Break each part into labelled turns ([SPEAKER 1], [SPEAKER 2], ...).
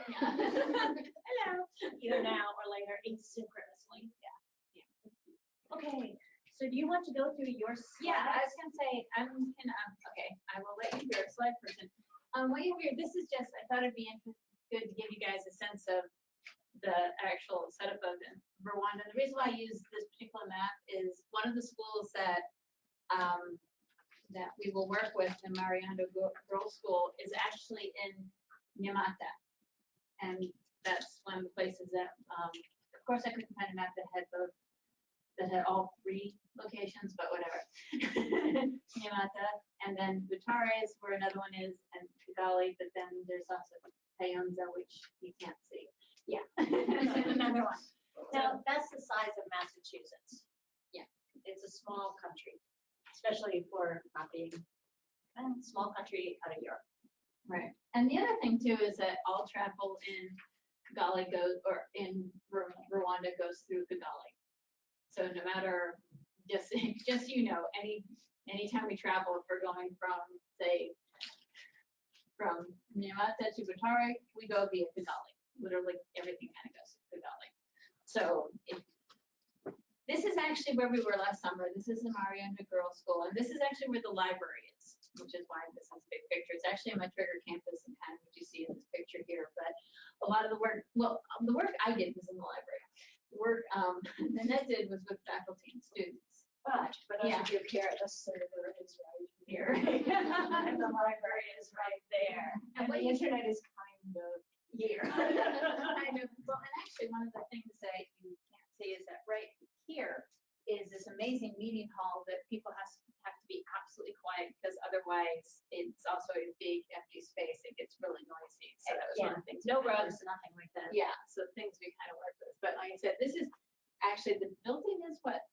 [SPEAKER 1] Yeah. Hello. Either now or later, asynchronously.
[SPEAKER 2] Yeah.
[SPEAKER 1] Okay. So do you want to go through your slides?
[SPEAKER 2] Yeah, I was gonna say okay. I will let you be your slide person. What you have here, this is just, I thought it'd be good to give you guys a sense of the actual setup of Rwanda. The reason why I use this particular map is one of the schools that that we will work with in Mariando Girls School is actually in Nyamata, and that's one of the places that, of course, I couldn't find a map that had all 3 locations, but whatever. Nyamata, and then Butare is where another one is, and Kigali, but then there's also Kayonza, which you can't see. Yeah, and another one.
[SPEAKER 1] Now, that's the size of Massachusetts.
[SPEAKER 2] Yeah.
[SPEAKER 1] It's a small country, especially for not being a small country out of Europe.
[SPEAKER 2] Right. And the other thing, too, is that all travel in Kigali goes, or in Rwanda goes through Kigali. So no matter, just you know, anytime we travel, if we're going from, say, from Nyamata to Butare, we go via Kigali. Literally everything kind of goes to Kigali. So this is actually where we were last summer. This is the Marianda Girls School, and this is actually where the library is, which is why this is a big picture. It's actually on my Trigger campus, and kind of what you see in this picture here. But a lot of the work, well, the work I did was in the library. The work Nanette did was with faculty and students.
[SPEAKER 1] But
[SPEAKER 2] yeah.
[SPEAKER 1] As you here, the server is right here, and the library is right there, and the internet is kind of here.
[SPEAKER 2] Kind of. Well, and actually, one of the things that you can't see is that right here is this amazing meeting hall that people have to be absolutely quiet, because otherwise it's also a big empty space. It gets really noisy. So that was one of the things.
[SPEAKER 1] No rugs, nothing like that.
[SPEAKER 2] Yeah. So things we kind of worked with. But like I said, this is actually, the building is what.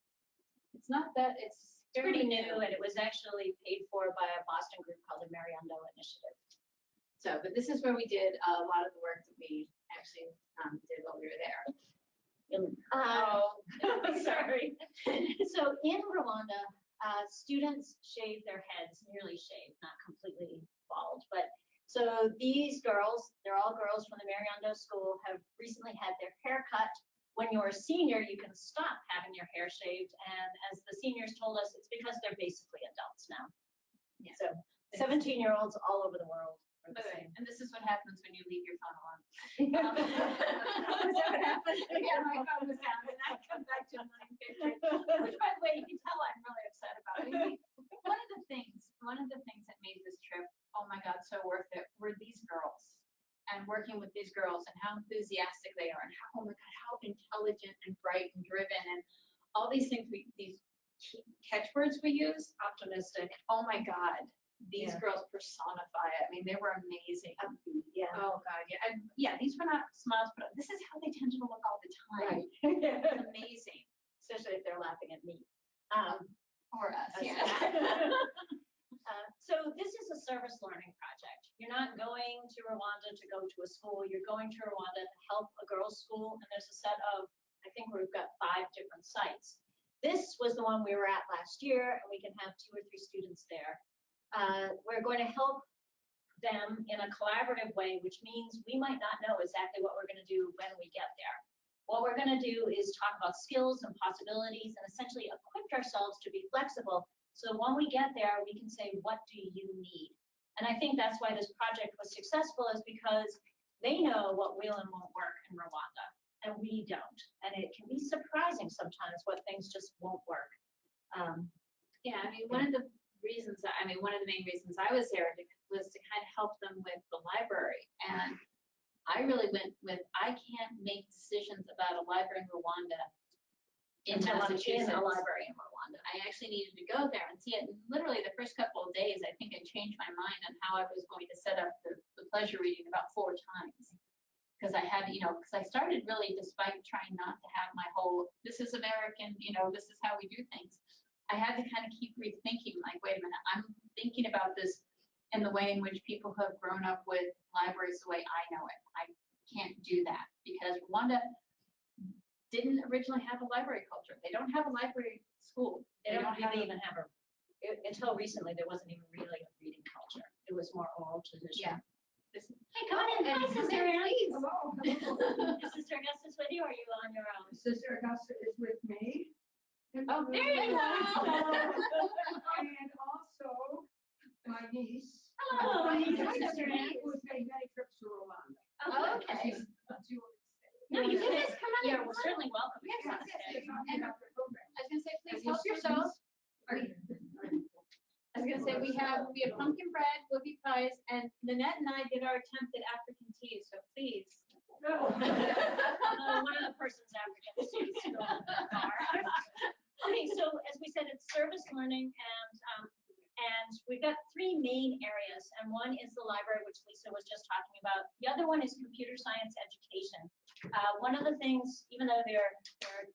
[SPEAKER 2] It's not that, it's
[SPEAKER 1] pretty new, and it was actually paid for by a Boston group called the Mariando Initiative.
[SPEAKER 2] So, but this is where we did a lot of the work that we actually did while we were there.
[SPEAKER 1] Sorry. So in Rwanda, students shave their heads, nearly shaved, not completely bald, but so these girls, they're all girls from the Mariando School, have recently had their hair cut. When you're a senior, you can stop having your hair shaved, and as the seniors told us, it's because they're basically adults now. Yeah. So 17-year-olds all over the world are the same.
[SPEAKER 2] And this is what happens when you leave your phone alone.
[SPEAKER 1] Is that what happened?
[SPEAKER 2] Yeah, my phone was down, and I come back to a million pictures, which, by the way, you can tell I'm really upset about. I mean, one of the things that made this trip, oh my God, so worth it, were these girls. And working with these girls, and how enthusiastic they are, and how, oh my God, how intelligent and bright and driven, and all these things, these catchwords we use.
[SPEAKER 1] Optimistic.
[SPEAKER 2] Oh my God, these girls personify it. I mean, they were amazing.
[SPEAKER 1] Yeah.
[SPEAKER 2] Oh God, yeah. And yeah, these were not smiles, but this is how they tend to look all the time.
[SPEAKER 1] Right.
[SPEAKER 2] It's amazing.
[SPEAKER 1] Especially if they're laughing at me.
[SPEAKER 2] Or us, yeah.
[SPEAKER 1] So this is a service learning project. You're not going to Rwanda to go to a school. You're going to Rwanda to help a girls' school, and there's a set of, I think we've got 5 different sites. This was the one we were at last year, and we can have 2 or 3 students there. We're going to help them in a collaborative way, which means we might not know exactly what we're going to do when we get there. What we're going to do is talk about skills and possibilities and essentially equip ourselves to be flexible. So when we get there, we can say, what do you need? And I think that's why this project was successful, is because they know what will and won't work in Rwanda, and we don't. And it can be surprising sometimes what things just won't work.
[SPEAKER 2] Yeah, I mean, one of the main reasons I was there was to kind of help them with the library. And I really went with, I can't make decisions about a library in Rwanda
[SPEAKER 1] until I'm in a library in Rwanda.
[SPEAKER 2] I actually needed to go there and see it. And literally the first couple of days, I think I changed my mind on how I was going to set up the pleasure reading about 4 times. Because I had, because I started really, despite trying not to have my whole, this is American, this is how we do things. I had to kind of keep rethinking, like, wait a minute, I'm thinking about this in the way in which people who have grown up with libraries the way I know it. I can't do that because Rwanda didn't originally have a library culture. They don't have a library school.
[SPEAKER 1] They don't really even have until recently, there wasn't even really a reading culture. It was more oral tradition.
[SPEAKER 2] Yeah.
[SPEAKER 1] Hey, come on in.
[SPEAKER 2] And
[SPEAKER 1] Hi, Sister Ann.
[SPEAKER 2] please.
[SPEAKER 3] Hello, hello.
[SPEAKER 1] Is Sister Augustus with you, or are you on your own?
[SPEAKER 3] Sister Augusta is with me.
[SPEAKER 2] Oh, there you go.
[SPEAKER 3] And also my niece.
[SPEAKER 1] Hello,
[SPEAKER 3] my
[SPEAKER 1] niece.
[SPEAKER 3] niece,
[SPEAKER 1] Sister Ann.
[SPEAKER 3] who's made many trips to Rwanda.
[SPEAKER 2] Oh, okay.
[SPEAKER 3] That's yours.
[SPEAKER 1] No, you
[SPEAKER 2] You
[SPEAKER 1] can
[SPEAKER 2] guys come on
[SPEAKER 1] Yeah,
[SPEAKER 2] in.
[SPEAKER 1] we're certainly welcome.
[SPEAKER 2] Yes,
[SPEAKER 1] Come on,
[SPEAKER 2] yes,
[SPEAKER 1] stay.
[SPEAKER 3] Talking about the program.
[SPEAKER 2] I was gonna say, please
[SPEAKER 3] And your
[SPEAKER 2] help yourselves.
[SPEAKER 3] students
[SPEAKER 2] I was gonna say, we have pumpkin bread, whoopie pies, and Nanette and I did our attempt at African tea, so please.
[SPEAKER 1] One of the person's African students to go in the car. Okay, so as we said, it's service learning, and we've got three main areas, and one is the library, which Lisa was just talking about. The other one is computer science education. One of the things, even though their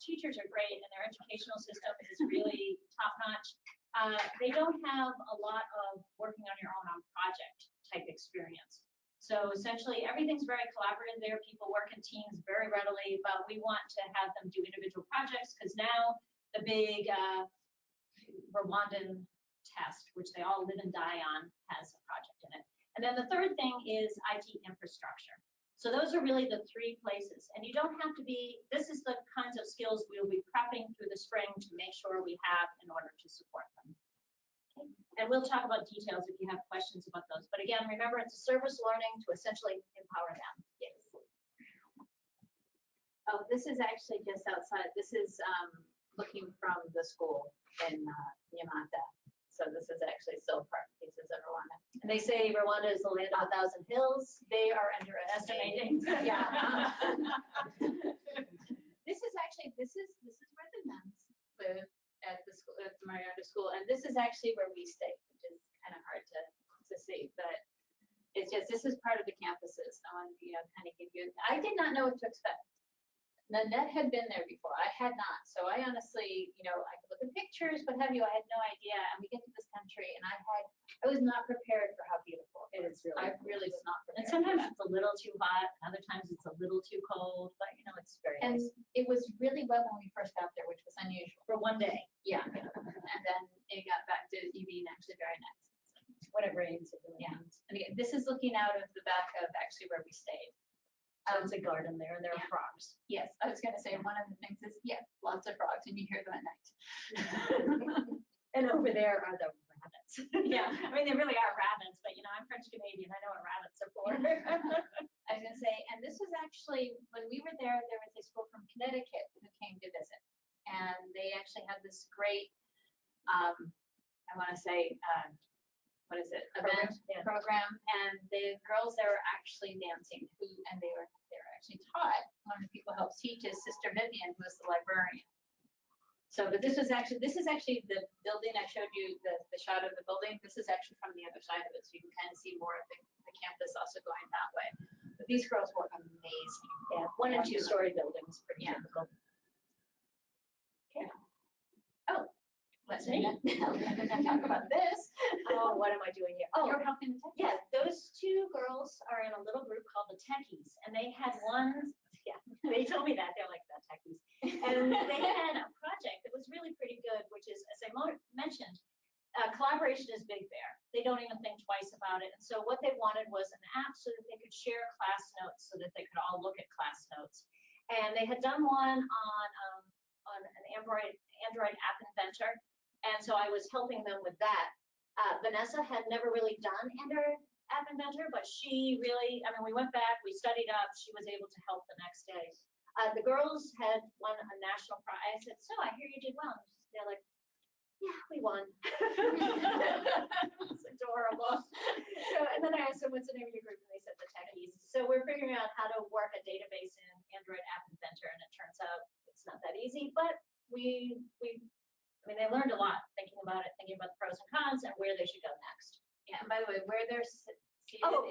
[SPEAKER 1] teachers are great and their educational system is really top notch, they don't have a lot of working on your own on project type experience. So essentially everything's very collaborative there. People work in teams very readily, but we want to have them do individual projects because now the big Rwandan test, which they all live and die on, has a project in it. And then the third thing is IT infrastructure. So those are really the three places. And you don't have to be, this is the kinds of skills we'll be prepping through the spring to make sure we have in order to support them. Okay. And we'll talk about details if you have questions about those. But again, remember, it's a service learning to essentially empower them. Yes.
[SPEAKER 2] Oh, this is actually just outside. This is looking from the school in Yamata. So this is actually still part pieces of Rwanda.
[SPEAKER 1] And they say Rwanda is the land of 1,000 hills. They are underestimating.
[SPEAKER 2] Yeah. This is where the nuns live at the school, at the Mariota School, and this is actually where we stay, which is kind of hard to see, but it's just, this is part of the campuses. I want to, kind of give you, I did not know what to expect. Nanette had been there before. I had not. So I honestly, I could look at pictures, what have you. I had no idea. And we get to this country, and I was not prepared for how beautiful it is. I really was not prepared.
[SPEAKER 1] And sometimes it's a little too hot, other times it's a little too cold, but it's very
[SPEAKER 2] And
[SPEAKER 1] nice.
[SPEAKER 2] it was really wet when we first got there, which was unusual.
[SPEAKER 1] For one day,
[SPEAKER 2] Yeah. And then it got back to being actually very nice.
[SPEAKER 1] when it rains, it really
[SPEAKER 2] Yeah.
[SPEAKER 1] rains.
[SPEAKER 2] And again, this is looking out of the back of actually where we stayed.
[SPEAKER 1] So it's a garden there, and there are
[SPEAKER 2] Yeah.
[SPEAKER 1] frogs.
[SPEAKER 2] Yes, I was gonna say, one of the things is, lots of frogs, and you hear them at night.
[SPEAKER 1] And over there are the rabbits.
[SPEAKER 2] Yeah.
[SPEAKER 1] I mean, they really are rabbits, but I'm French Canadian, I know what rabbits are for.
[SPEAKER 2] I was gonna say, and this was actually, when we were there was a school from Connecticut who came to visit. And they actually had this great, I wanna say, what is it,
[SPEAKER 1] Program,
[SPEAKER 2] event
[SPEAKER 1] yeah.
[SPEAKER 2] program, and the girls there were actually dancing, and they were actually taught. One of the people who helps teach is Sister Vivian, who is the librarian. So, but this is actually the building. I showed you the shot of the building. This is actually from the other side of it, so you can kind of see more of the campus also going that way. But these girls were amazing.
[SPEAKER 1] Yeah, 1- and 2-story buildings, pretty
[SPEAKER 2] Yeah.
[SPEAKER 1] typical. Okay.
[SPEAKER 2] Oh, let's
[SPEAKER 1] Me.
[SPEAKER 2] talk about this.
[SPEAKER 1] Oh, what am I doing here? Oh,
[SPEAKER 2] You're helping the tech.
[SPEAKER 1] yeah, those two girls are in a little group called the Techies, and they had they told me that, they're like the Techies. And they had a project that was really pretty good, which is, as I mentioned, collaboration is big there. They don't even think twice about it. And so what they wanted was an app so that they could share class notes, so that they could all look at class notes. And they had done one on an Android app inventor. And so I was helping them with that. Vanessa had never really done Android app inventor, but she really, we went back, we studied up, she was able to help the next day. The girls had won a national prize. I said, so I hear you did well. And they're like, yeah, we won. It's adorable. So, and then I asked them, what's the name of your group? And they said the Techies. So we're figuring out how to work a database in Android app inventor, and it turns out it's not that easy, but they learned a lot thinking about it, thinking about the pros and cons and where they should go next.
[SPEAKER 2] Yeah, and by the way, where they're seated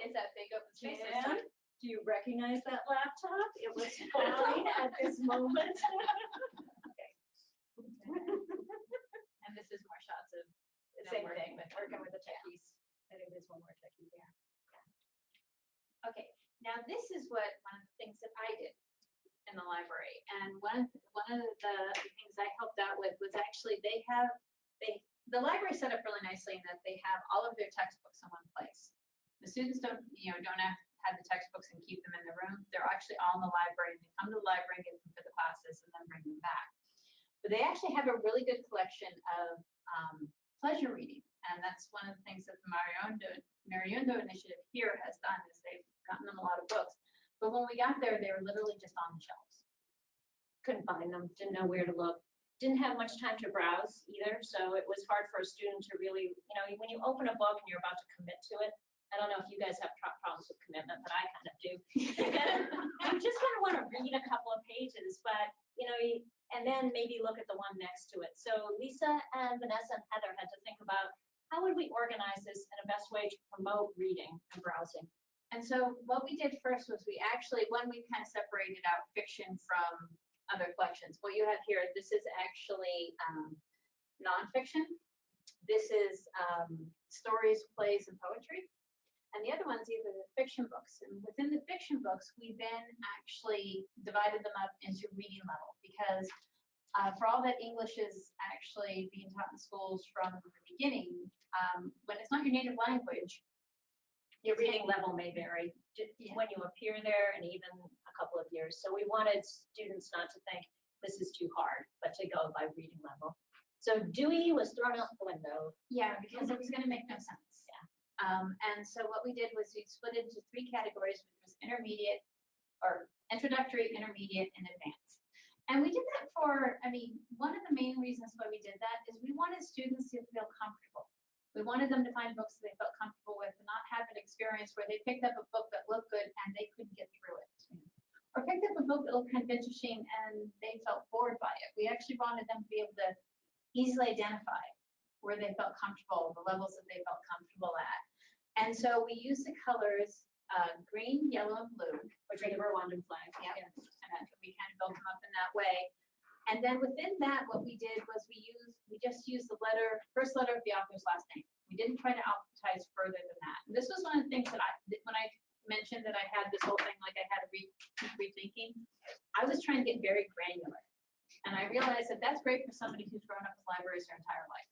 [SPEAKER 2] is that big open space.
[SPEAKER 1] Dan, do you recognize that laptop? It was fine at this moment. Okay.
[SPEAKER 2] And this is more shots of
[SPEAKER 1] Same thing, working with the Techies. I think there's one more Techie there.
[SPEAKER 2] Okay, now this is one of the things that I did in the library, and one of the things I helped out with was actually the library set up really nicely in that they have all of their textbooks in one place. students don't have the textbooks and keep them in the room. They're actually all in the library, and they come to the library and get them for the classes and then bring them back. But they actually have a really good collection of pleasure reading, and that's one of the things that the Mariundo initiative here has done, is they've gotten them a lot of books. But when we got there, they were literally just on the shelves.
[SPEAKER 1] Couldn't find them, didn't know where to look. Didn't have much time to browse either, so it was hard for a student to really, when you open a book and you're about to commit to it, I don't know if you guys have problems with commitment, but I kind of do. You just kind of want to read a couple of pages, but, and then maybe look at the one next to it. So Lisa and Vanessa and Heather had to think about how would we organize this in a best way to promote reading and browsing.
[SPEAKER 2] And so what we did first was we kind of separated out fiction from other collections. What you have here, this is actually nonfiction. This is stories, plays, and poetry. And the other one's either the fiction books. And within the fiction books, we then actually divided them up into reading level, because for all that English is actually being taught in schools from the beginning, when it's not your native language,
[SPEAKER 1] your reading level may vary when you appear there and even a couple of years. So we wanted students not to think this is too hard, but to go by reading level. So Dewey was thrown out the window.
[SPEAKER 2] Yeah, because it was going to make no sense. Yeah. And so what we did was we split it into 3 categories, which was intermediate, or introductory, intermediate, and advanced. And we did that for, one of the main reasons why we did that is we wanted students to feel comfortable. We wanted them to find books that they felt comfortable with and not have an experience where they picked up a book that looked good and they couldn't get through it. Or picked up a book that looked kind of interesting and they felt bored by it. We actually wanted them to be able to easily identify where they felt comfortable, the levels that they felt comfortable at. And so we used the colors green, yellow, and blue,
[SPEAKER 1] which are the Rwandan flag.
[SPEAKER 2] Yeah. And we kind of built them up in that way. And then within that, what we did was we just used the first letter of the author's last name. We didn't try to alphabetize further than that. And this was one of the things that when I mentioned that I had this whole thing, like I had a rethinking, I was trying to get very granular. And I realized that that's great for somebody who's grown up with libraries their entire life.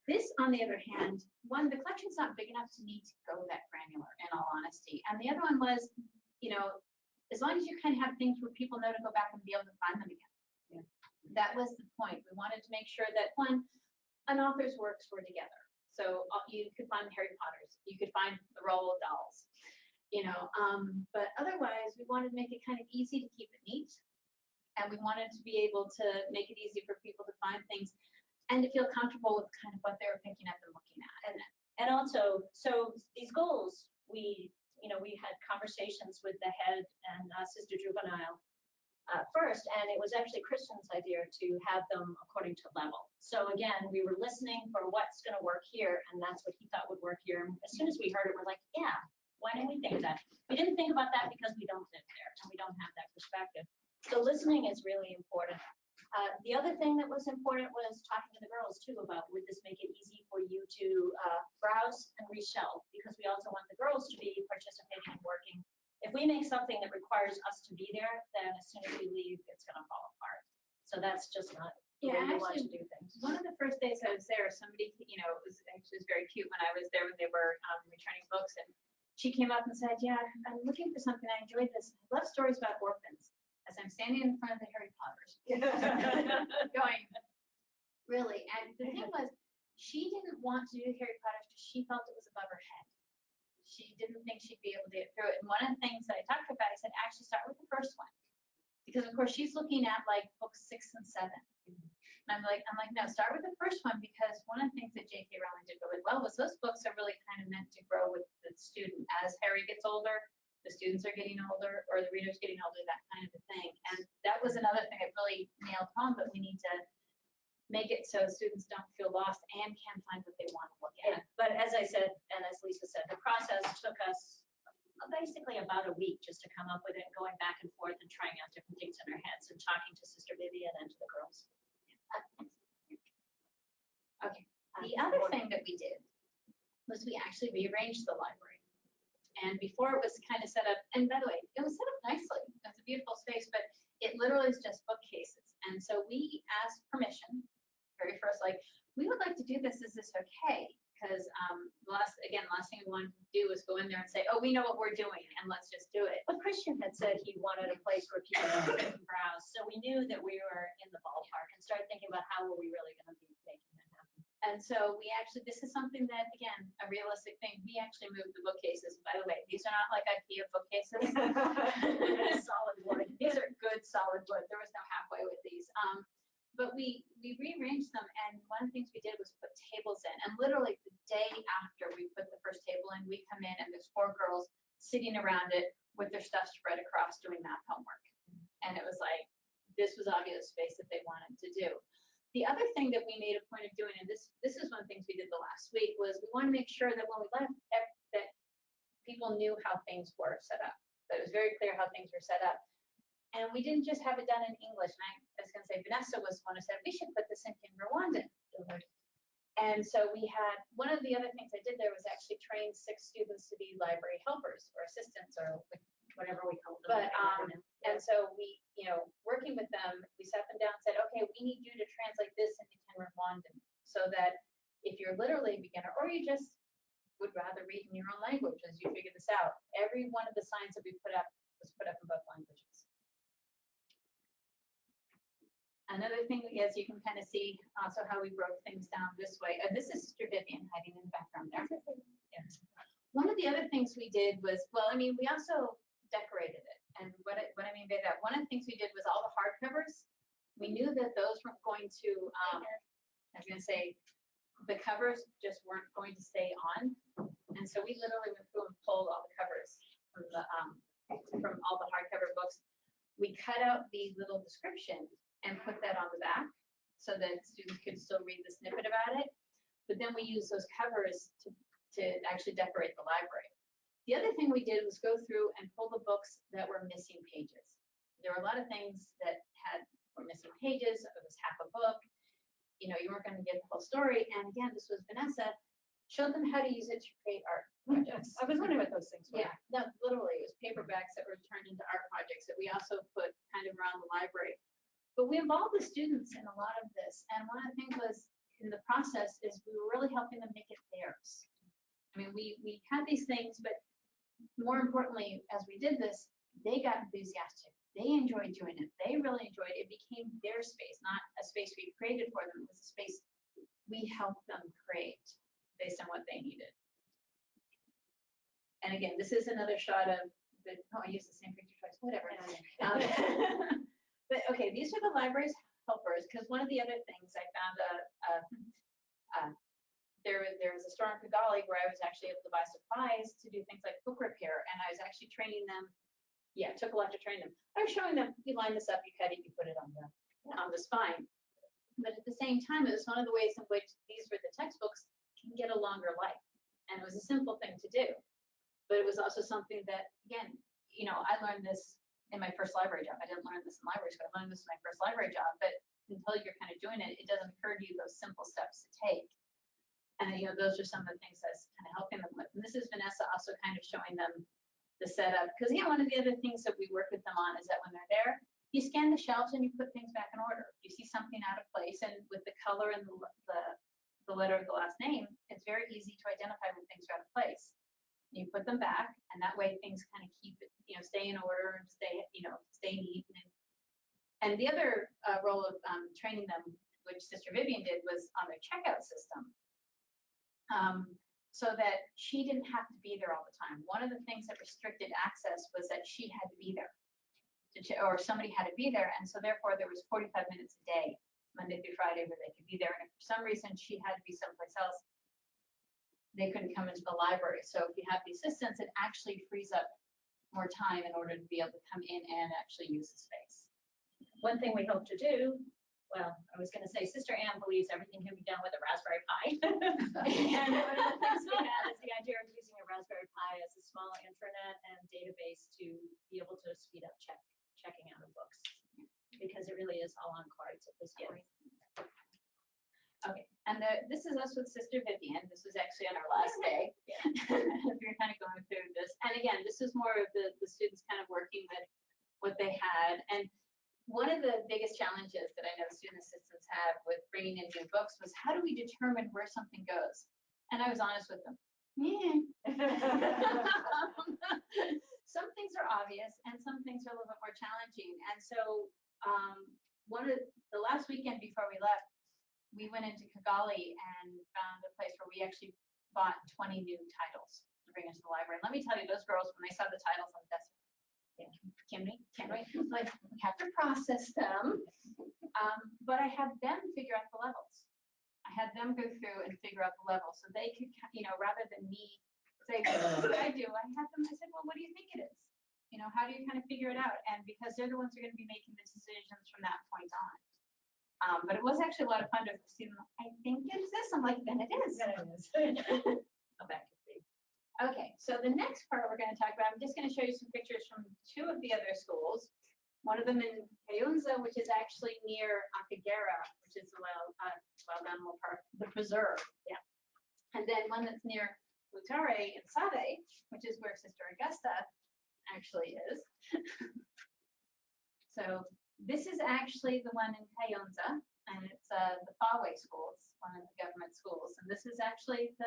[SPEAKER 2] This, on the other hand, the collection's not big enough to need to go that granular, in all honesty. And the other one was, as long as you kind of have things where people know to go back and be able to find them again. Yeah. That was the point. We wanted to make sure that, one, an author's works were together. So you could find the Harry Potters, you could find the Roald Dolls, but otherwise we wanted to make it kind of easy to keep it neat. And we wanted to be able to make it easy for people to find things and to feel comfortable with kind of what they were picking up and looking at.
[SPEAKER 1] And also, so these goals, we had conversations with the head and Sister Juvenile first, and it was actually Kristen's idea to have them according to level. So again, we were listening for what's going to work here, and that's what he thought would work here. And as soon as we heard it, we're like, yeah, why didn't we think of that? We didn't think about that because we don't live there and we don't have that perspective. So listening is really important. The other thing that was important was talking to the girls too about, would this make it easy for you to browse and reshelve? Because we also want the girls to be participating and working. If we make something that requires us to be there, then as soon as we leave, it's going to fall apart. So that's just not the way we want to do things.
[SPEAKER 2] One of the first days I was there, somebody, it was very cute when I was there when they were returning books, and she came up and said, yeah, I'm looking for something. I enjoyed this. I love stories about orphans. As I'm standing in front of the Harry Potters, going, really? And the thing was, she didn't want to do the Harry Potters because she felt it was above her head. She didn't think she'd be able to get through it. And one of the things that I talked to her about, I said, actually start with the first one. Because of course she's looking at like books 6 and 7. And I'm like, no, start with the first one, because one of the things that J.K. Rowling did really well was those books are really kind of meant to grow with the student. As Harry gets older, the students are getting older, or the reader's getting older, that kind of a thing. And that was another thing that really nailed home, but we need to make it so students don't feel lost and can find what they want to look at.
[SPEAKER 1] Yeah, but as I said, and as Lisa said, the process took us basically about a week just to come up with it, going back and forth and trying out different things in our heads and talking to Sister Vivian and to the girls.
[SPEAKER 2] Okay. The other thing that we did was we actually rearranged the library. And before it was kind of set up, and by the way, it was set up nicely. It's a beautiful space, but it literally is just bookcases. And so we asked permission, very first, like, we would like to do this. Is this okay? because last thing we wanted to do was go in there and say, oh, we know what we're doing and let's just do it.
[SPEAKER 1] But Christian had said he wanted a place where people could browse, so we knew that we were in the ballpark and started thinking about how were we really going to be making that happen.
[SPEAKER 2] And so this is something that, again, a realistic thing. We actually moved the bookcases. By the way, these are not like IKEA bookcases.
[SPEAKER 1] Solid wood.
[SPEAKER 2] These are good solid wood. There was no halfway with these. But we rearranged them, and one of the things we did was put tables in. And literally the day after we put the first table in, we come in and there's 4 girls sitting around it with their stuff spread across doing math homework. And it was like, this was obvious space that they wanted to do. The other thing that we made a point of doing, and this is one of the things we did the last week, was we want to make sure that when we left, that people knew how things were set up. That it was very clear how things were set up. And we didn't just have it done in English. And I was going to say, Vanessa was one who said, we should put this in Rwandan. And so we had, one of the other things I did there was actually train 6 students to be library helpers or assistants or
[SPEAKER 1] Whatever we call them.
[SPEAKER 2] but, and so we, working with them, we sat them down and said, okay, we need you to translate this into Rwandan so that if you're literally a beginner or you just would rather read in your own language as you figure this out, every one of the signs that we put up was put up in both languages. Another thing, as you can kind of see also how we broke things down this way. This is Sister Vivian hiding in the background there. Yeah. One of the other things we did was, we also decorated it. And what I mean by that, one of the things we did was all the hardcovers. We knew that those weren't going to, I was going to say, the covers just weren't going to stay on. And so we literally went through and pulled all the covers from all the hardcover books. We cut out the little description and put that on the back so that students could still read the snippet about it. But then we used those covers to actually decorate the library. The other thing we did was go through and pull the books that were missing pages. There were a lot of things that were missing pages. It was half a book. You weren't going to get the whole story. And again, this was Vanessa, showed them how to use it to create art projects.
[SPEAKER 1] I was wondering what those things were.
[SPEAKER 2] Yeah, no, literally, it was paperbacks that were turned into art projects that we also put kind of around the library. But we involved the students in a lot of this. And one of the things was in the process is we were really helping them make it theirs. We had these things, but more importantly, as we did this, they got enthusiastic. They enjoyed doing it. They really enjoyed it. It became their space, not a space we created for them. It was a space we helped them create based on what they needed. And again, this is another shot of I used the same picture twice, whatever. But okay, these are the library's helpers, because one of the other things I found there was a store in Kigali where I was actually able to buy supplies to do things like book repair, and I was actually training them. Yeah, it took a lot to train them. I was showing them, you line this up, you cut it, you put it on the spine. But at the same time, it was one of the ways in which these were the textbooks can get a longer life. And it was a simple thing to do. But it was also something that, again, I learned this in my first library job. I didn't learn this in library school. I learned this in my first library job. But until you're kind of doing it, it doesn't occur to you those simple steps to take. And those are some of the things that's kind of helping them with. And this is Vanessa also kind of showing them the setup. Because one of the other things that we work with them on is that when they're there, you scan the shelves and you put things back in order. You see something out of place, and with the color and the letter of the last name, it's very easy to identify when things are out of place. You put them back, and that way things kind of keep it, stay in order and stay neat. And the other role of training them, which Sister Vivian did, was on their checkout system. So that she didn't have to be there all the time. One of the things that restricted access was that she had to be there, or somebody had to be there, and so therefore there was 45 minutes a day, Monday through Friday, where they could be there. And if for some reason she had to be someplace else, they couldn't come into the library. So if you have the assistants, it actually frees up more time in order to be able to come in and actually use the space.
[SPEAKER 1] One thing we hope to do, well, I was going to say Sister Anne believes everything can be done with a Raspberry Pi. And one of the things we had is the idea of using a Raspberry Pi as a small intranet and database to be able to speed up checking out of books, because it really is all on cards at this point.
[SPEAKER 2] Okay, and this is us with Sister Vivian. This was actually on our last day. We were kind of going through this. And again, this is more of the students kind of working with what they had. And one of the biggest challenges that I know student assistants have with bringing in new books was, how do we determine where something goes? And I was honest with them. Yeah. Some things are obvious and some things are a little bit more challenging. And so one of the last weekend before we left, we went into Kigali and found a place where we actually bought 20 new titles to bring into the library. And let me tell you, those girls, when they saw the titles on the desk, can we? Like, we have to process them. But I had them figure out the levels. I had them go through and figure out the levels so they could, rather than me say, what I do, I had them, I said, well, what do you think it is? How do you kind of figure it out? And because they're the ones who are going to be making the decisions from that point on. But it was actually a lot of fun to see them. I think it's this. I'm like, then it is.
[SPEAKER 1] Then it is.
[SPEAKER 2] Okay, so the next part we're going to talk about, I'm just going to show you some pictures from two of the other schools. One of them in Kayunza, which is actually near Akagera, which is the wild animal park, the preserve. Yeah. And then one that's near Butare in Save, which is where Sister Augusta actually is. So this is actually the one in Kayunza, and it's the Fawe school. It's one of the government schools, and this is actually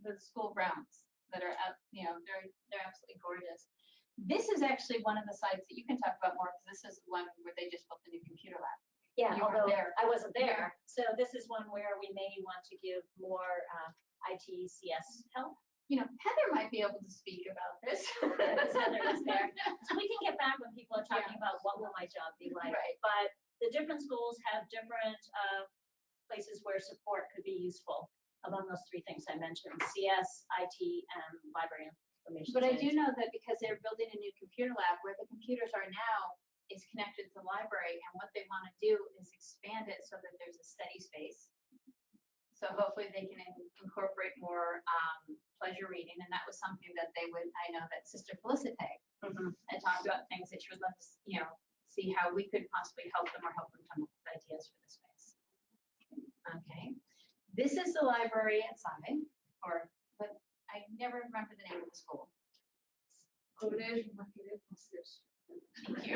[SPEAKER 2] the school grounds that are up. They're absolutely gorgeous. This is actually one of the sites that you can talk about more, because this is the one where they just built the new computer lab.
[SPEAKER 1] Yeah,
[SPEAKER 2] You weren't
[SPEAKER 1] although
[SPEAKER 2] there.
[SPEAKER 1] I wasn't there. So this is one where we may want to give more ITCS help.
[SPEAKER 2] Heather might be able to speak about this.
[SPEAKER 1] Because Heather is there. So we can get back when people are talking about what will my job be like.
[SPEAKER 2] Right.
[SPEAKER 1] But the different schools have different places where support could be useful among those three things I mentioned: CS, IT, and library information.
[SPEAKER 2] But I do know that because they're building a new computer lab, where the computers are now is connected to the library, and what they want to do is expand it so that there's a study space. So hopefully they can incorporate more pleasure reading, and that was something that they would. I know that Sister Felicite had talked about things that she would love to, see how we could possibly help them or help them come up with ideas for the space. Okay, this is the library at Save, but I never remember the name of the school.
[SPEAKER 3] College Immaculée Conception.
[SPEAKER 2] Thank you.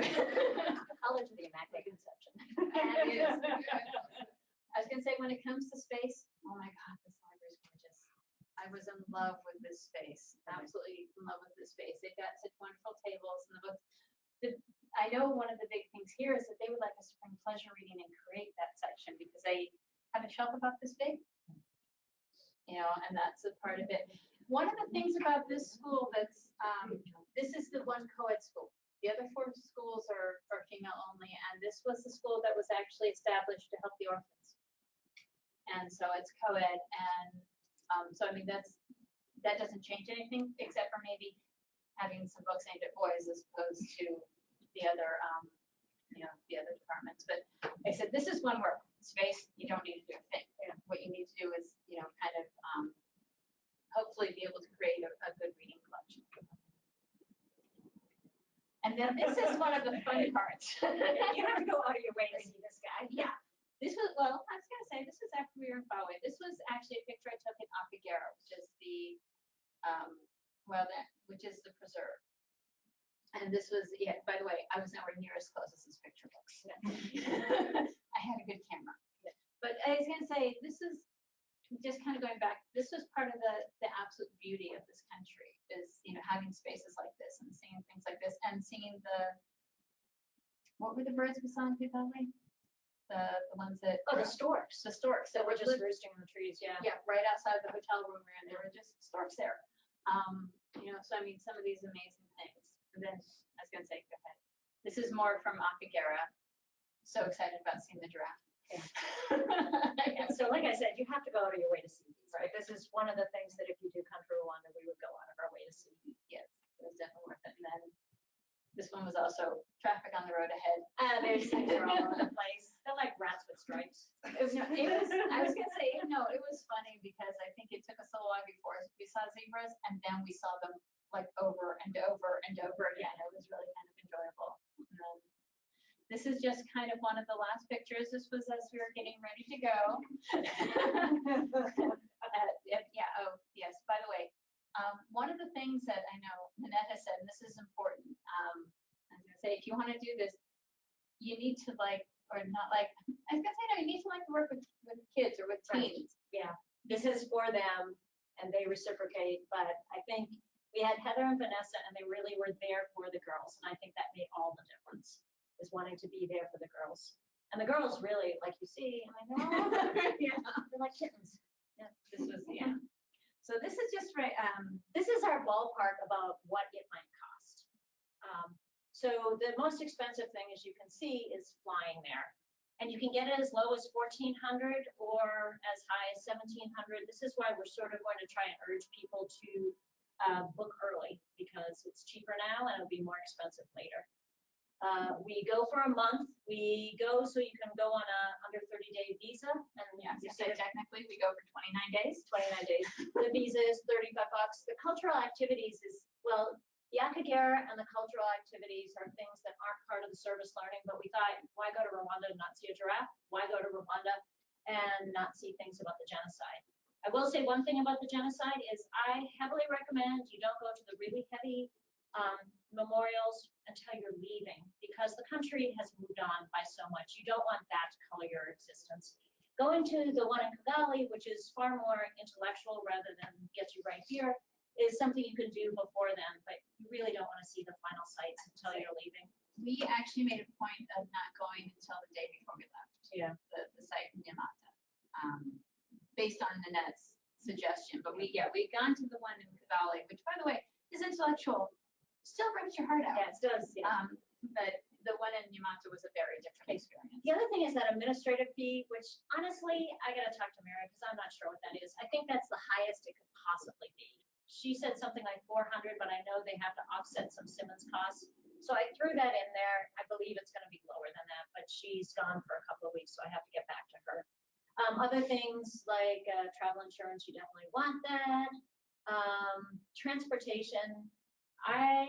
[SPEAKER 1] College of the Immaculate Conception.
[SPEAKER 2] And it is. I was gonna say, when it comes to space, oh my God, this library is gorgeous. I was in love with this space, absolutely in love with this space. They've got such wonderful tables and the books. I know one of the big things here is that they would like us to bring pleasure reading and create that section, because they have a shelf about this big, and that's a part of it. One of the things about this school that's, this is the one co-ed school. The other 4 schools are female only, and this was the school that was actually established to help the orphans. And so it's co-ed, and so I mean that doesn't change anything, except for maybe having some books aimed at boys as opposed to the other, the other departments. But like I said, this is one where space, you don't need to do a thing. What you need to do is, kind of hopefully be able to create a good reading collection. And then this is one of the fun parts.
[SPEAKER 1] You have to go out of your way to see this guy.
[SPEAKER 2] Yeah. This was, well, I was going to say, this was after we were in Fawe. This was actually a picture I took in Akagera, which is the, which is the preserve. And this was, yeah, by the way, I was nowhere near as close as this picture looks. I had a good camera. But I was going to say, this is just kind of going back, this was part of the absolute beauty of this country, is, having spaces like this and seeing things like this and seeing what were the birds we saw in Kigali? The ones that,
[SPEAKER 1] the storks.
[SPEAKER 2] The storks
[SPEAKER 1] that were just roosting in the trees. Yeah.
[SPEAKER 2] Yeah, right outside the hotel room we're in, there were just storks there. So I mean, some of these amazing things. And then I was gonna say, go ahead. This is more from Akagera. So excited about seeing the giraffe.
[SPEAKER 1] Yeah. So like I said, you have to go out of your way to see these. Right. This is one of the things that if you do come to Rwanda, we would go out of our way to see.
[SPEAKER 2] Yes, it was definitely worth it. And then this one was also traffic on the road ahead.
[SPEAKER 1] There's things are all over the place. They're like rats with stripes.
[SPEAKER 2] I was gonna say, no, it was funny because I think it took us a while before we saw zebras, and then we saw them like over and over and over again. It was really kind of enjoyable. And then this is just kind of one of the last pictures. This was as we were getting ready to go. Yeah, oh, yes, by the way, one of the things that I know Nanette has said, and this is important, I was gonna say, if you wanna do this, you need to I was gonna say, no, you need to like to work with kids or with teens.
[SPEAKER 1] Yeah. this is for them and they reciprocate, but I think we had Heather and Vanessa and they really were there for the girls. And I think that made all the difference, is wanting to be there for the girls. And the girls really, like you see, I mean, they're like kittens.
[SPEAKER 2] Yeah, this was, yeah. So this is just right,
[SPEAKER 1] This is our ballpark about what it might cost. So the most expensive thing, as you can see, is flying there. And you can get it as low as $1,400 or as high as $1,700. This is why we're sort of going to try and urge people to book early, because it's cheaper now and it'll be more expensive later. We go for a month. We go so you can go on a under 30-day visa. And
[SPEAKER 2] yeah, so technically we go for 29 days.
[SPEAKER 1] 29 days. The visa is $35. The cultural activities is, well, the akagera and the cultural activities are things that aren't part of the service learning, but we thought, why go to Rwanda and not see a giraffe? Why go to Rwanda and not see things about the genocide? I will say one thing about the genocide is I heavily recommend you don't go to the really heavy memorials until you're leaving, because the country has moved on by so much. You don't want that to color your existence. Going to the one in Kigali, which is far more intellectual rather than get you right here, is something you can do before then, but you really don't want to see the final sites until you're leaving.
[SPEAKER 2] We actually made a point of not going until the day before we left.
[SPEAKER 1] Yeah.
[SPEAKER 2] The site in Yamata, based on Nanette's suggestion. But we'd gone to the one in Kigali, which, by the way, is intellectual. Still rips your heart out.
[SPEAKER 1] Yeah, it does. Yeah.
[SPEAKER 2] But the one in Yamata was a very different experience.
[SPEAKER 1] The other thing is that administrative fee, which honestly, I gotta talk to Mary because I'm not sure what that is. I think that's the highest it could possibly be. She said something like 400, but I know they have to offset some Simmons costs. So I threw that in there. I believe it's gonna be lower than that, but she's gone for a couple of weeks, so I have to get back to her. Other things like travel insurance, you definitely want that. Transportation, I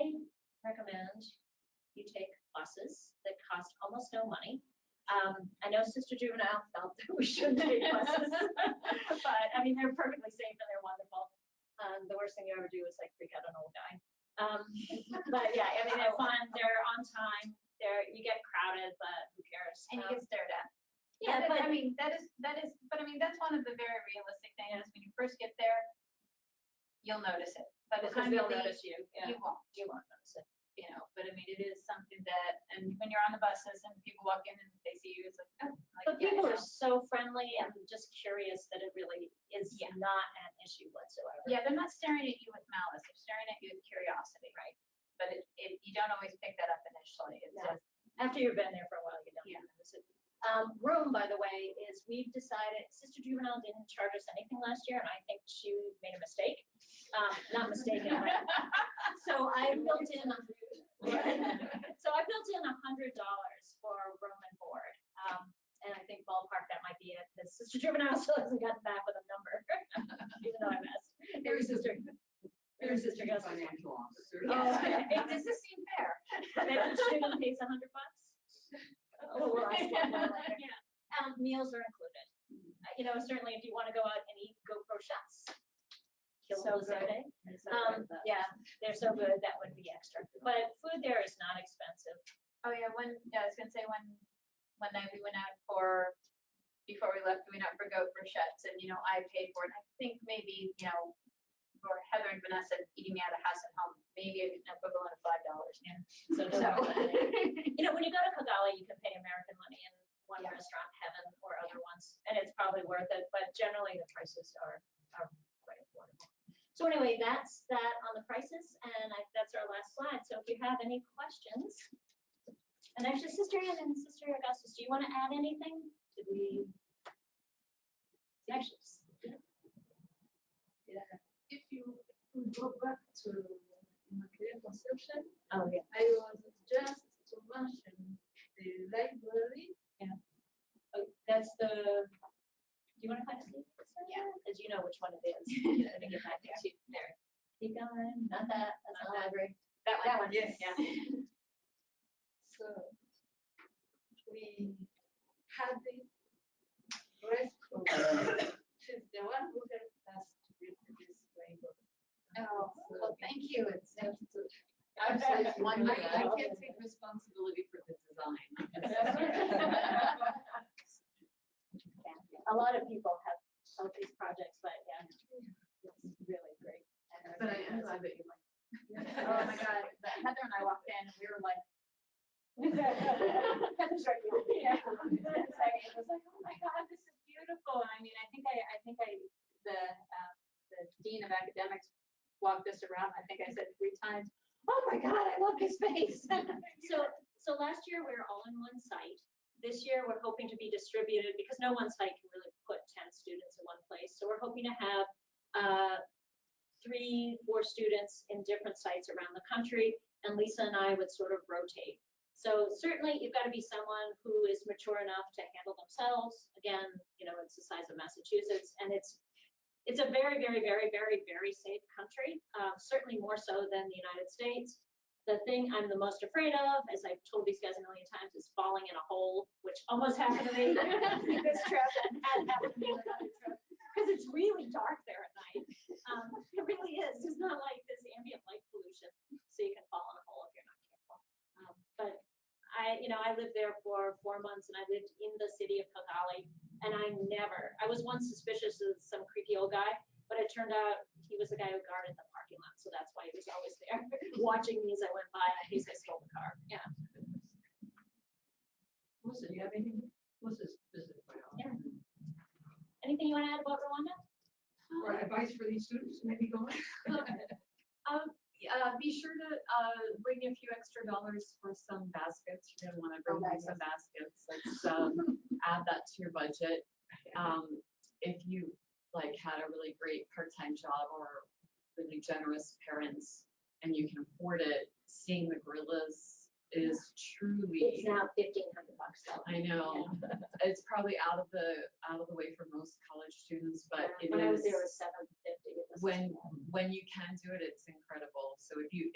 [SPEAKER 1] recommend you take buses that cost almost no money. I know Sister Juvenile felt that we shouldn't take buses, but I mean, they're perfectly safe and they're wonderful. The worst thing you ever do is like freak out an old guy. But yeah, I mean, they're fun, they're on time, you get crowded, but who cares?
[SPEAKER 2] And you get stared at.
[SPEAKER 1] Yeah,
[SPEAKER 2] but
[SPEAKER 1] but
[SPEAKER 2] I mean, but I mean, that's one of the very realistic things. When you first get there, you'll notice it. By the time
[SPEAKER 1] they'll
[SPEAKER 2] you leave,
[SPEAKER 1] notice you. Yeah.
[SPEAKER 2] You won't
[SPEAKER 1] notice it.
[SPEAKER 2] You know, but I mean, it is something that, and when you're on the buses and people walk in and they see you, it's like, oh. Like,
[SPEAKER 1] but people are so friendly and just curious that it really is not an issue whatsoever.
[SPEAKER 2] Yeah, they're not staring at you with malice. They're staring at you with curiosity. Right. But you don't always pick that up initially. It's just,
[SPEAKER 1] after you've been there for a while, you don't notice it. Room, by the way, is we've decided, Sister Juvenile didn't charge us anything last year, and I think she made a mistake. Not mistaken, but so I built in $100 for room and board. And I think ballpark that might be it, because Sister Juvenile still hasn't gotten back with a number, even though I've asked. Every sister goes
[SPEAKER 3] financial officer.
[SPEAKER 1] Oh, okay.
[SPEAKER 2] does this seem fair?
[SPEAKER 1] Maybe student pays $100. Oh, we'll ask one more later. Yeah. Meals are included. You know, certainly if you want to go out and eat GoPro shots, kill
[SPEAKER 2] So
[SPEAKER 1] those
[SPEAKER 2] good.
[SPEAKER 1] every day. Yeah, they're so good, that would be extra. But food there is not expensive.
[SPEAKER 2] Oh yeah, I was gonna say one night we went out before we left, we went out for GoPro shots, and you know, I paid for it. I think maybe, you know, for Heather and Vanessa eating me out of house and home, maybe an equivalent of $5. Yeah. So
[SPEAKER 1] you know, when you go to Kigali, you can pay American money in one restaurant, Heaven, or other ones, and it's probably worth it. But generally, the prices are quite affordable. So anyway, that's that on the prices, and that's our last slide. So if you have any questions, and actually, Sister Ann and Sister Augustus, do you want to add anything? Did we? Actually,
[SPEAKER 3] Yeah. If you go back to Immaculate Conception,
[SPEAKER 1] oh yeah,
[SPEAKER 3] I was just to mention the library.
[SPEAKER 1] Yeah. Oh, that's the. Do you want to kind of see this?
[SPEAKER 2] Yeah.
[SPEAKER 1] As you know which one it is. Let me get back there. There. Keep going. Not that. That's not the library. That one.
[SPEAKER 3] Yes.
[SPEAKER 1] Yeah.
[SPEAKER 3] So we had the Grace program. She's the one who helped us to build this library.
[SPEAKER 2] Oh, well, thank you.
[SPEAKER 3] It's just to
[SPEAKER 4] I
[SPEAKER 3] I
[SPEAKER 4] can't take responsibility for the design.
[SPEAKER 1] A lot of people have of these projects, but yeah, it's really great.
[SPEAKER 4] But I'm glad that you like.
[SPEAKER 2] Oh my God, Heather and I walked in and we were like,
[SPEAKER 1] Heather's right behind me.
[SPEAKER 2] yeah. It was like, oh my God, this is beautiful. And I mean, the dean of academics walked us around. I think I said 3 times, oh my God, I love this space.
[SPEAKER 1] So last year we were all in one site. This year we're hoping to be distributed because no one site can really put 10 students in one place. So we're hoping to have 3-4 students in different sites around the country, and Lisa and I would sort of rotate. So certainly you've got to be someone who is mature enough to handle themselves. Again, it's the size of Massachusetts, and it's a very, very, very, very, very safe country, certainly more so than the United States. The thing I'm the most afraid of, as I've told these guys a million times, is falling in a hole, which almost happened to me this trip and had happened to me on another trip, because it's really dark there at night. It really is. It's not like this ambient light pollution, so you can fall in a hole if you're not careful. But I lived there for 4 months, and I lived in the city of Kigali, and I was once suspicious of some creepy old guy, but it turned out he was the guy who guarded the parking lot, so that's why he was always there, watching me as I went by in case I stole the car. Yeah.
[SPEAKER 5] Lisa, do you have anything? Lisa's visited by all.
[SPEAKER 1] Yeah. Anything you want to add about Rwanda?
[SPEAKER 5] Or advice for these students maybe going?
[SPEAKER 4] Be sure to bring a few extra dollars for some baskets. You're gonna want to bring some baskets. Let's add that to your budget. If you had a really great part-time job or really generous parents and you can afford it, seeing the gorillas is truly.
[SPEAKER 1] It's now $1,500 though.
[SPEAKER 4] I know. It's probably out of the way for most college students, but it
[SPEAKER 1] when I was
[SPEAKER 4] is.
[SPEAKER 1] there, it was $750.
[SPEAKER 4] When you can do it, it's incredible. So if you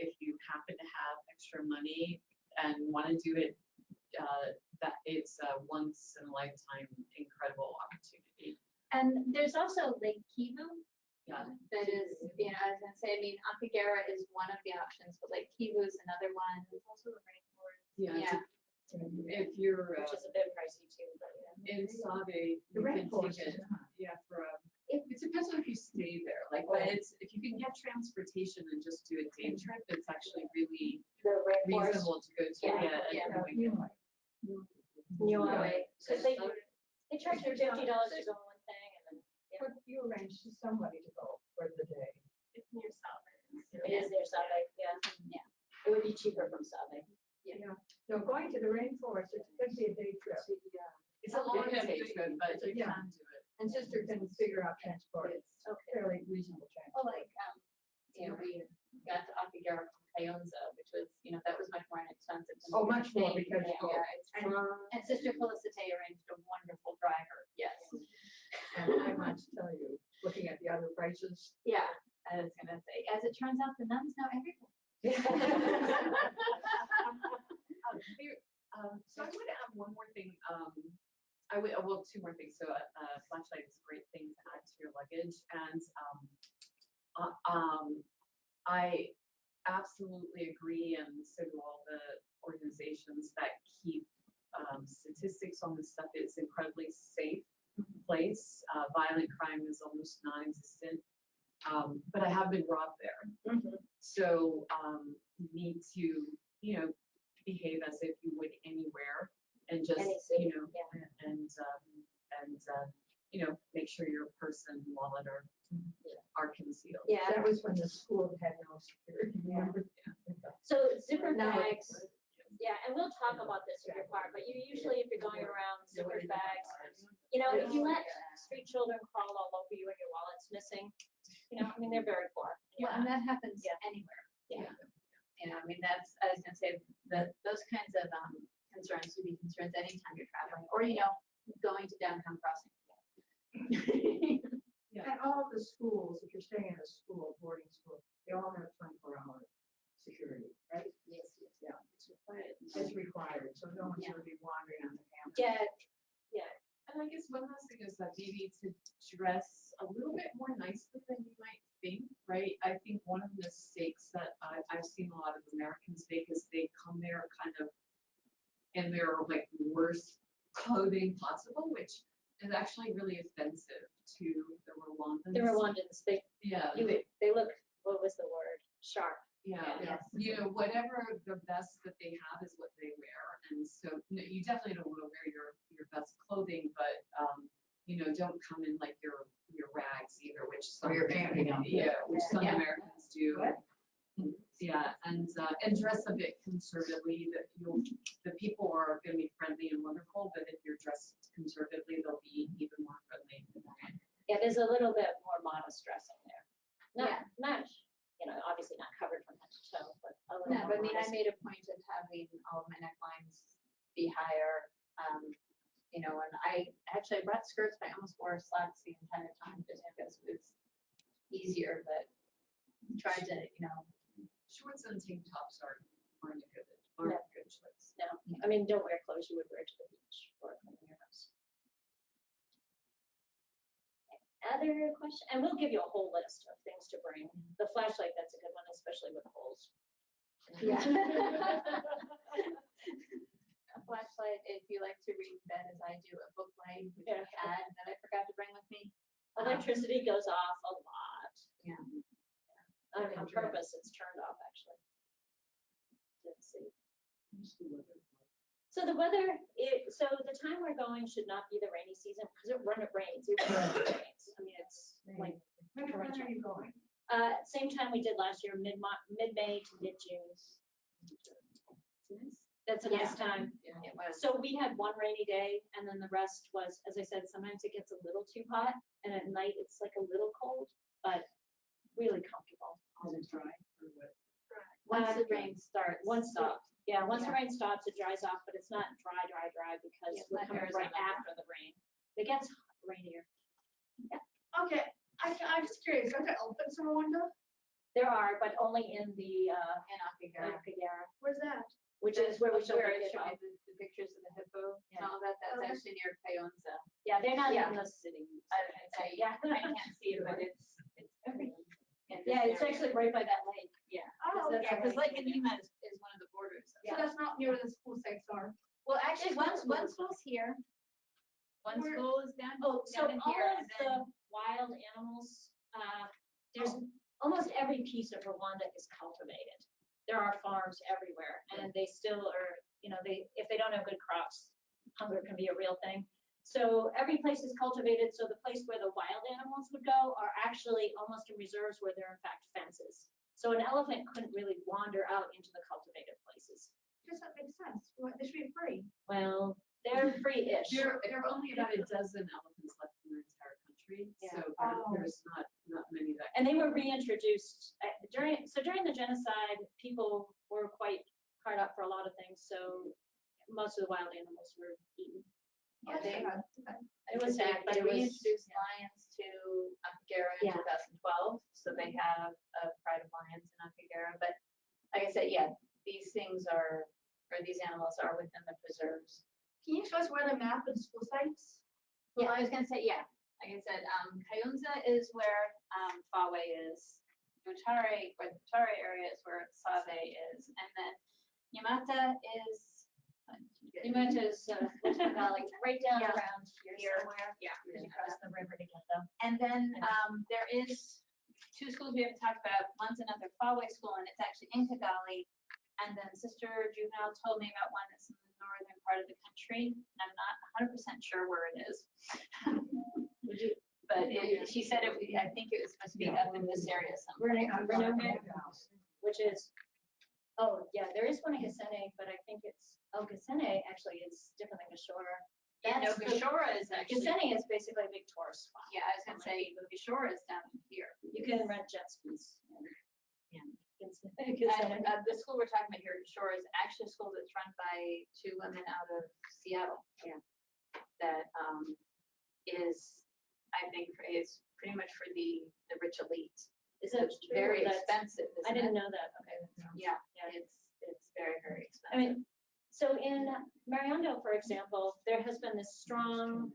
[SPEAKER 4] happen to have extra money and want to do it, that it's a once in a lifetime incredible opportunity.
[SPEAKER 2] And there's also Lake Kivu.
[SPEAKER 4] Yeah.
[SPEAKER 2] That is, I was gonna say, I mean, Akagera is one of the options, but Lake Kivu is another one. There's also the rainforest.
[SPEAKER 4] Yeah. If you're
[SPEAKER 1] Which is a bit pricey too, but
[SPEAKER 4] in Sabe,
[SPEAKER 5] The
[SPEAKER 4] you can
[SPEAKER 5] rainforest
[SPEAKER 4] take
[SPEAKER 5] is
[SPEAKER 4] it.
[SPEAKER 5] not.
[SPEAKER 4] Yeah, it depends on if you stay there. But if you can get transportation and just do a day trip, it's actually really
[SPEAKER 1] the rainforest.
[SPEAKER 4] reasonable to go to.
[SPEAKER 1] So they charge you $50 to go on one thing, and then
[SPEAKER 5] But you arranged somebody to go for the day.
[SPEAKER 2] It's near Sabe.
[SPEAKER 1] it is their Sabe. Yeah. It would be cheaper from Sabe.
[SPEAKER 5] Yeah. So going to the rainforest, it could be a day trip.
[SPEAKER 4] It's a long day trip, but you
[SPEAKER 5] Yeah.
[SPEAKER 4] can do it.
[SPEAKER 5] And sister can figure out transport. It's
[SPEAKER 1] Okay.
[SPEAKER 5] fairly reasonable
[SPEAKER 2] Well,
[SPEAKER 5] transport.
[SPEAKER 2] we got to Akagera from Kayonza, which was, that was much more inexpensive. than
[SPEAKER 5] Oh, much more
[SPEAKER 2] staying
[SPEAKER 5] because.
[SPEAKER 2] there. And Sister Felicite arranged a wonderful driver. Yes.
[SPEAKER 5] And I must tell you, looking at the other prices.
[SPEAKER 2] Yeah, I was gonna say, as it turns out, the nuns know everything.
[SPEAKER 4] So I want to add one more thing. Two more things. So flashlight is a great thing to add to your luggage, and I absolutely agree, and so do all the organizations that keep statistics on this stuff. It's incredibly safe place. Violent crime is almost non-existent, but I have been robbed there. So you need to, behave as if you would anywhere, and just, make sure your purse and wallet are concealed.
[SPEAKER 1] Yeah.
[SPEAKER 5] That was when the school had no security. Remember?
[SPEAKER 1] So zipper
[SPEAKER 5] Now
[SPEAKER 1] bags. Yeah, and we'll talk about this in your part, but usually if you're going around zipper bags, if you let street children crawl all over you and your wallet's missing, they're very poor.
[SPEAKER 2] Well, and that happens anywhere.
[SPEAKER 1] Yeah.
[SPEAKER 2] I was gonna say that those kinds of concerns would be concerns anytime you're traveling, or going to downtown crossing.
[SPEAKER 5] And all of the schools, if you're staying in a school, boarding school, they all have 24-hour security, right?
[SPEAKER 1] Yes.
[SPEAKER 5] Yeah.
[SPEAKER 1] It's required.
[SPEAKER 5] So no one's going to be wandering on the campus.
[SPEAKER 1] Yeah.
[SPEAKER 4] And I guess one last thing is that maybe to dress a little bit more nicely than you might think, right? I think one of the mistakes that I've seen a lot of Americans make is they come there kind of in their worst clothing possible, which is actually really offensive to
[SPEAKER 1] Rwandans, they look, what was the word? Sharp.
[SPEAKER 4] Yeah, you know, whatever the best that they have is what they wear, and so you definitely don't want to wear your best clothing, but you know, don't come in like your rags either, which some
[SPEAKER 5] your camping outfit.
[SPEAKER 4] which some Americans do.
[SPEAKER 5] What?
[SPEAKER 4] Yeah, and dress a bit conservatively. That the people are going to be friendly and wonderful, but if you're dressed conservatively, they'll be even more friendly.
[SPEAKER 1] Yeah, there's a little bit more modest dressing there. Not, you know, obviously not covered from head to toe, but a little
[SPEAKER 2] No,
[SPEAKER 1] more
[SPEAKER 2] but I mean, I
[SPEAKER 1] modest.
[SPEAKER 2] made a point of having all of my necklines be higher. You know, and I actually brought skirts, but I almost wore slacks the entire time just because it was easier, but tried to, you know.
[SPEAKER 4] Shorts and tank tops aren't a good choice.
[SPEAKER 1] No, I mean, don't wear clothes you would wear to the beach or cleaning your house. Other question, and we'll give you a whole list of things to bring. The flashlight, that's a good one, especially with holes.
[SPEAKER 2] Yeah. A flashlight, if you like to read in bed as I do, a book light, which I had that I forgot to bring with me.
[SPEAKER 1] Electricity goes off a lot.
[SPEAKER 2] Yeah.
[SPEAKER 1] On purpose, it's turned off actually. Let's see. So the weather, so the time we're going should not be the rainy season because when it rains, even when it rains. I mean, it's like
[SPEAKER 5] When are you going?
[SPEAKER 1] same time we did last year, mid-May to mid-June. That's a nice time.
[SPEAKER 2] Yeah, it was.
[SPEAKER 1] So we had one rainy day and then the rest was, as I said, sometimes it gets a little too hot and at night it's like a little cold, but really comfortable.
[SPEAKER 5] Is it dry or what?
[SPEAKER 2] Once the rain starts.
[SPEAKER 1] Once the rain stops, it dries off, but it's not dry because
[SPEAKER 2] Yeah,
[SPEAKER 1] we're
[SPEAKER 2] not
[SPEAKER 1] coming right
[SPEAKER 2] Arizona.
[SPEAKER 1] after the rain. It gets rainier.
[SPEAKER 3] Okay, I'm just curious, are there elephants in Rwanda?
[SPEAKER 1] There are, but only in the
[SPEAKER 2] And Akagera.
[SPEAKER 1] Akagera,
[SPEAKER 3] Where's that?
[SPEAKER 1] which is where we showed
[SPEAKER 2] Where
[SPEAKER 1] the
[SPEAKER 2] I showed
[SPEAKER 1] hippo.
[SPEAKER 2] you the pictures of the hippo and
[SPEAKER 1] Yeah.
[SPEAKER 2] all that. That's
[SPEAKER 3] Okay.
[SPEAKER 2] actually near Kayonza.
[SPEAKER 1] Yeah, they're not
[SPEAKER 2] Yeah.
[SPEAKER 1] in the city.
[SPEAKER 2] I was gonna say,
[SPEAKER 1] Yeah.
[SPEAKER 2] I can't see it, but it's.
[SPEAKER 1] Yeah, it's actually right by that lake.
[SPEAKER 2] Yeah.
[SPEAKER 3] Oh,
[SPEAKER 2] Because
[SPEAKER 3] okay.
[SPEAKER 2] Lake Anima is one of the borders.
[SPEAKER 3] So that's not near where the school sites are.
[SPEAKER 2] Well, actually,
[SPEAKER 1] There's
[SPEAKER 2] one school's here. One
[SPEAKER 3] Where-
[SPEAKER 2] school is down.
[SPEAKER 1] Oh, so
[SPEAKER 2] down in
[SPEAKER 1] all
[SPEAKER 2] here,
[SPEAKER 1] of
[SPEAKER 2] and then-
[SPEAKER 1] the wild animals, there's almost every piece of Rwanda is cultivated. There are farms everywhere, and they still are, you know, if they don't have good crops, hunger can be a real thing. So every place is cultivated, so the place where the wild animals would go are actually almost in reserves where there are in fact fences. So an elephant couldn't really wander out into the cultivated places.
[SPEAKER 3] Just that makes sense. They should be free.
[SPEAKER 1] Well, they're free-ish.
[SPEAKER 4] There are only about a dozen elephants left in the entire country,
[SPEAKER 1] Yeah.
[SPEAKER 4] so
[SPEAKER 3] Oh.
[SPEAKER 4] there's not many that.
[SPEAKER 1] And they were reintroduced during the genocide. People were quite hard up for a lot of things, so most of the wild animals were eaten.
[SPEAKER 2] Yeah, they,
[SPEAKER 1] It was sad, but
[SPEAKER 2] they
[SPEAKER 1] it was.
[SPEAKER 2] reintroduced lions to Akagera in
[SPEAKER 1] Yeah.
[SPEAKER 2] 2012, so they have a pride of lions in Akagera. But like I said, yeah, these things are, or these animals are within the preserves.
[SPEAKER 3] Can you show us where the map of the school sites?
[SPEAKER 2] Well, I was gonna say, yeah, like I said, Kayonza is where Fawe is. Butare, or the Butare area is where Save is, and then Yamata is.
[SPEAKER 1] Yamata is Valley, right down
[SPEAKER 2] Yeah.
[SPEAKER 1] around here somewhere.
[SPEAKER 2] Yeah.
[SPEAKER 1] Because you cross the river to get them.
[SPEAKER 2] And then there is two schools we haven't talked about. One's another Fawe school, and it's actually in Kigali. And then Sister Juvenile told me about one that's in the northern part of the country. And I'm not 100% sure where it is. But she said I think it was supposed to be up in this area somewhere.
[SPEAKER 1] Which is, oh, yeah, there is one in Gasene, but I think Gasene actually is different than Gashora.
[SPEAKER 2] Yeah, no, Gashora is actually.
[SPEAKER 1] Gasene is basically a big tourist spot.
[SPEAKER 2] Yeah, I was gonna say, Gashora is down here.
[SPEAKER 1] You can rent jet skis.
[SPEAKER 2] Yeah.
[SPEAKER 1] Gasene.
[SPEAKER 2] The school we're talking about here, Shore, is actually a school that's run by two women out of Seattle.
[SPEAKER 1] Yeah.
[SPEAKER 2] That is, I think, is pretty much for the rich elite.
[SPEAKER 1] Is that
[SPEAKER 2] It's
[SPEAKER 1] true?
[SPEAKER 2] very
[SPEAKER 1] That's-
[SPEAKER 2] expensive,
[SPEAKER 1] I
[SPEAKER 2] isn't
[SPEAKER 1] didn't
[SPEAKER 2] it?
[SPEAKER 1] know that. Okay.
[SPEAKER 2] Yeah,
[SPEAKER 1] Yeah.
[SPEAKER 2] it's very, very expensive.
[SPEAKER 1] I mean, so in Mariando, for example, there has been this strong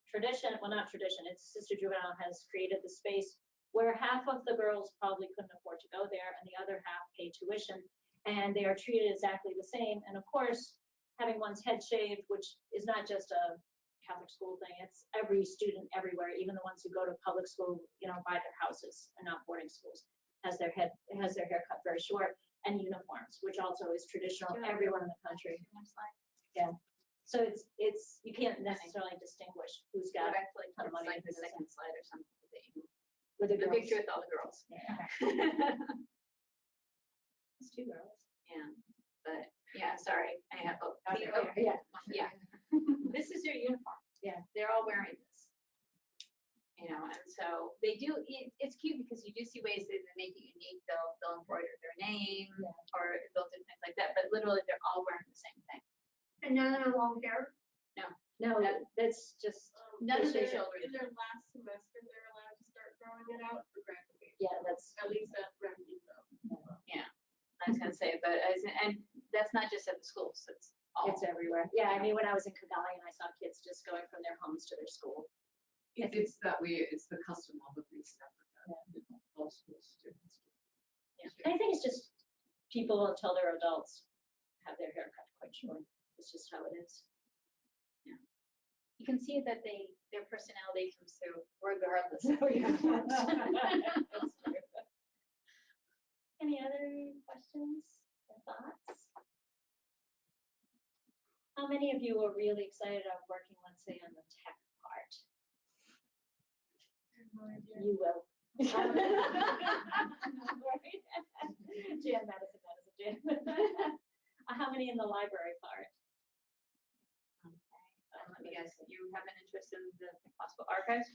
[SPEAKER 1] tradition, well, not tradition, it's Sister Juvenile has created the space where half of the girls probably couldn't afford to go there and the other half pay tuition, and they are treated exactly the same. And of course, having one's head shaved, which is not just a Catholic school thing. It's every student everywhere, even the ones who go to public school, you know, buy their houses and not boarding schools, has their hair cut very short, and uniforms, which also is traditional everywhere in the country. Yeah. So it's you can't necessarily distinguish who's got
[SPEAKER 2] What actually
[SPEAKER 1] a ton of money
[SPEAKER 2] like
[SPEAKER 1] and
[SPEAKER 2] the
[SPEAKER 1] who
[SPEAKER 2] second
[SPEAKER 1] doesn't.
[SPEAKER 2] slide or something that you,
[SPEAKER 1] With the
[SPEAKER 2] the
[SPEAKER 1] girls.
[SPEAKER 2] picture with all the girls.
[SPEAKER 1] Yeah. It's two girls.
[SPEAKER 2] Yeah, but, yeah, sorry, I have,
[SPEAKER 1] Yeah.
[SPEAKER 2] yeah. This is their uniform.
[SPEAKER 1] Yeah.
[SPEAKER 2] They're all wearing this. You know, and so they do, it's cute because you do see ways that they make it unique. They'll embroider their name or they'll do things like that, but literally they're all wearing the same thing.
[SPEAKER 3] And none of them long hair?
[SPEAKER 1] No, that's just.
[SPEAKER 2] None of their
[SPEAKER 1] Appreciate it.
[SPEAKER 2] children.
[SPEAKER 6] In their last semester, they're allowed to start growing it out for graduation.
[SPEAKER 1] Yeah, that's.
[SPEAKER 6] At least at Rwanda.
[SPEAKER 2] Yeah, I was gonna say, but and that's not just at the schools, it's all.
[SPEAKER 1] It's everywhere. Yeah, I mean, when I was in Kigali and I saw kids just going from their homes to their school.
[SPEAKER 4] It's that way, it's the custom of East Africa, you know, all school students.
[SPEAKER 1] Yeah. I think it's just people until they're adults have their hair cut quite short. It's just how it is.
[SPEAKER 2] You can see that their personality comes through regardless of
[SPEAKER 1] Oh,
[SPEAKER 2] your
[SPEAKER 1] yeah.
[SPEAKER 2] uniforms.
[SPEAKER 1] That's true. Any other questions or thoughts? How many of you are really excited about working, let's say, on the tech part? You will. Jan, Madison, Jan. How many in the library part?
[SPEAKER 2] Let me guess, you have an interest in the possible archives?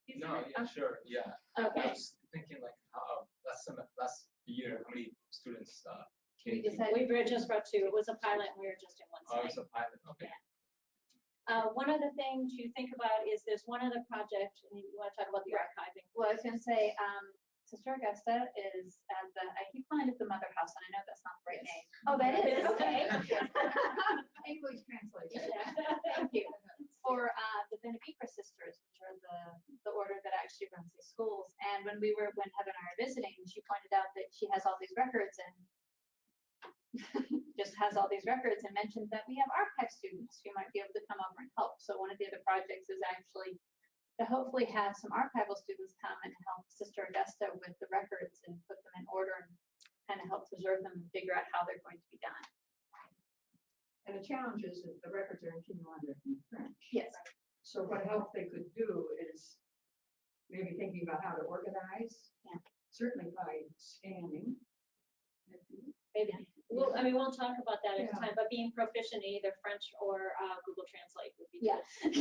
[SPEAKER 2] piece of
[SPEAKER 7] No,
[SPEAKER 2] it?
[SPEAKER 7] yeah, sure, yeah.
[SPEAKER 1] Okay.
[SPEAKER 7] I was thinking like, last year, how many students
[SPEAKER 2] We
[SPEAKER 7] came?
[SPEAKER 2] decided.
[SPEAKER 1] We just brought two. It was a pilot and we were just in one
[SPEAKER 7] Oh,
[SPEAKER 1] site.
[SPEAKER 7] it's a pilot, okay.
[SPEAKER 1] One other thing to think about is there's one other project, and you want to talk about the archiving.
[SPEAKER 2] Well, I was gonna say, Sister Augusta is at I keep calling it the Mother House, and I know that's not the right name.
[SPEAKER 1] Oh, that
[SPEAKER 2] is,
[SPEAKER 1] okay.
[SPEAKER 5] English translation.
[SPEAKER 2] Thank you. For the Benedicta sisters, which are the order that actually runs these schools. And when Heather and I were visiting, she pointed out that she has all these records and just has all these records and mentioned that we have archive students who might be able to come over and help. So one of the other projects is actually to hopefully have some archival students come and help Sister Augusta with the records and put them in order and kind of help preserve them and figure out how they're going to be done.
[SPEAKER 5] And the challenge is that the records are in Kinyarwanda and French.
[SPEAKER 2] Yes.
[SPEAKER 5] So what help they could do is maybe thinking about how to organize.
[SPEAKER 2] Yeah.
[SPEAKER 5] Certainly by scanning.
[SPEAKER 1] Maybe. Well, I mean, we'll talk about that at the
[SPEAKER 5] Yeah.
[SPEAKER 1] time, but being proficient in either French or Google Translate would be
[SPEAKER 2] Yeah.
[SPEAKER 1] good.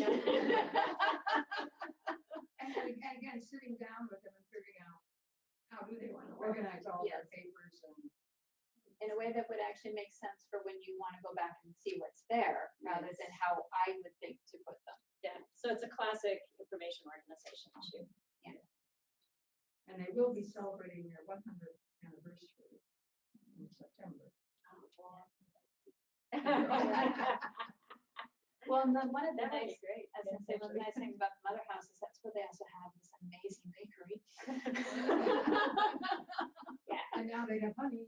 [SPEAKER 5] And again, sitting down with them and figuring out how do they want to organize all their
[SPEAKER 2] Yes.
[SPEAKER 5] papers and.
[SPEAKER 2] In a way that would actually make sense for when you want to go back and see what's there, rather than how I would think to put them.
[SPEAKER 1] Yeah, so it's a classic information organization issue.
[SPEAKER 5] And they will be celebrating their 100th anniversary in September.
[SPEAKER 2] Well, and then one of the
[SPEAKER 1] That would
[SPEAKER 2] nice,
[SPEAKER 1] be great.
[SPEAKER 2] I was gonna say, one of the nice things about the Mother House is that's where they also have this amazing bakery.
[SPEAKER 5] And now they have honey.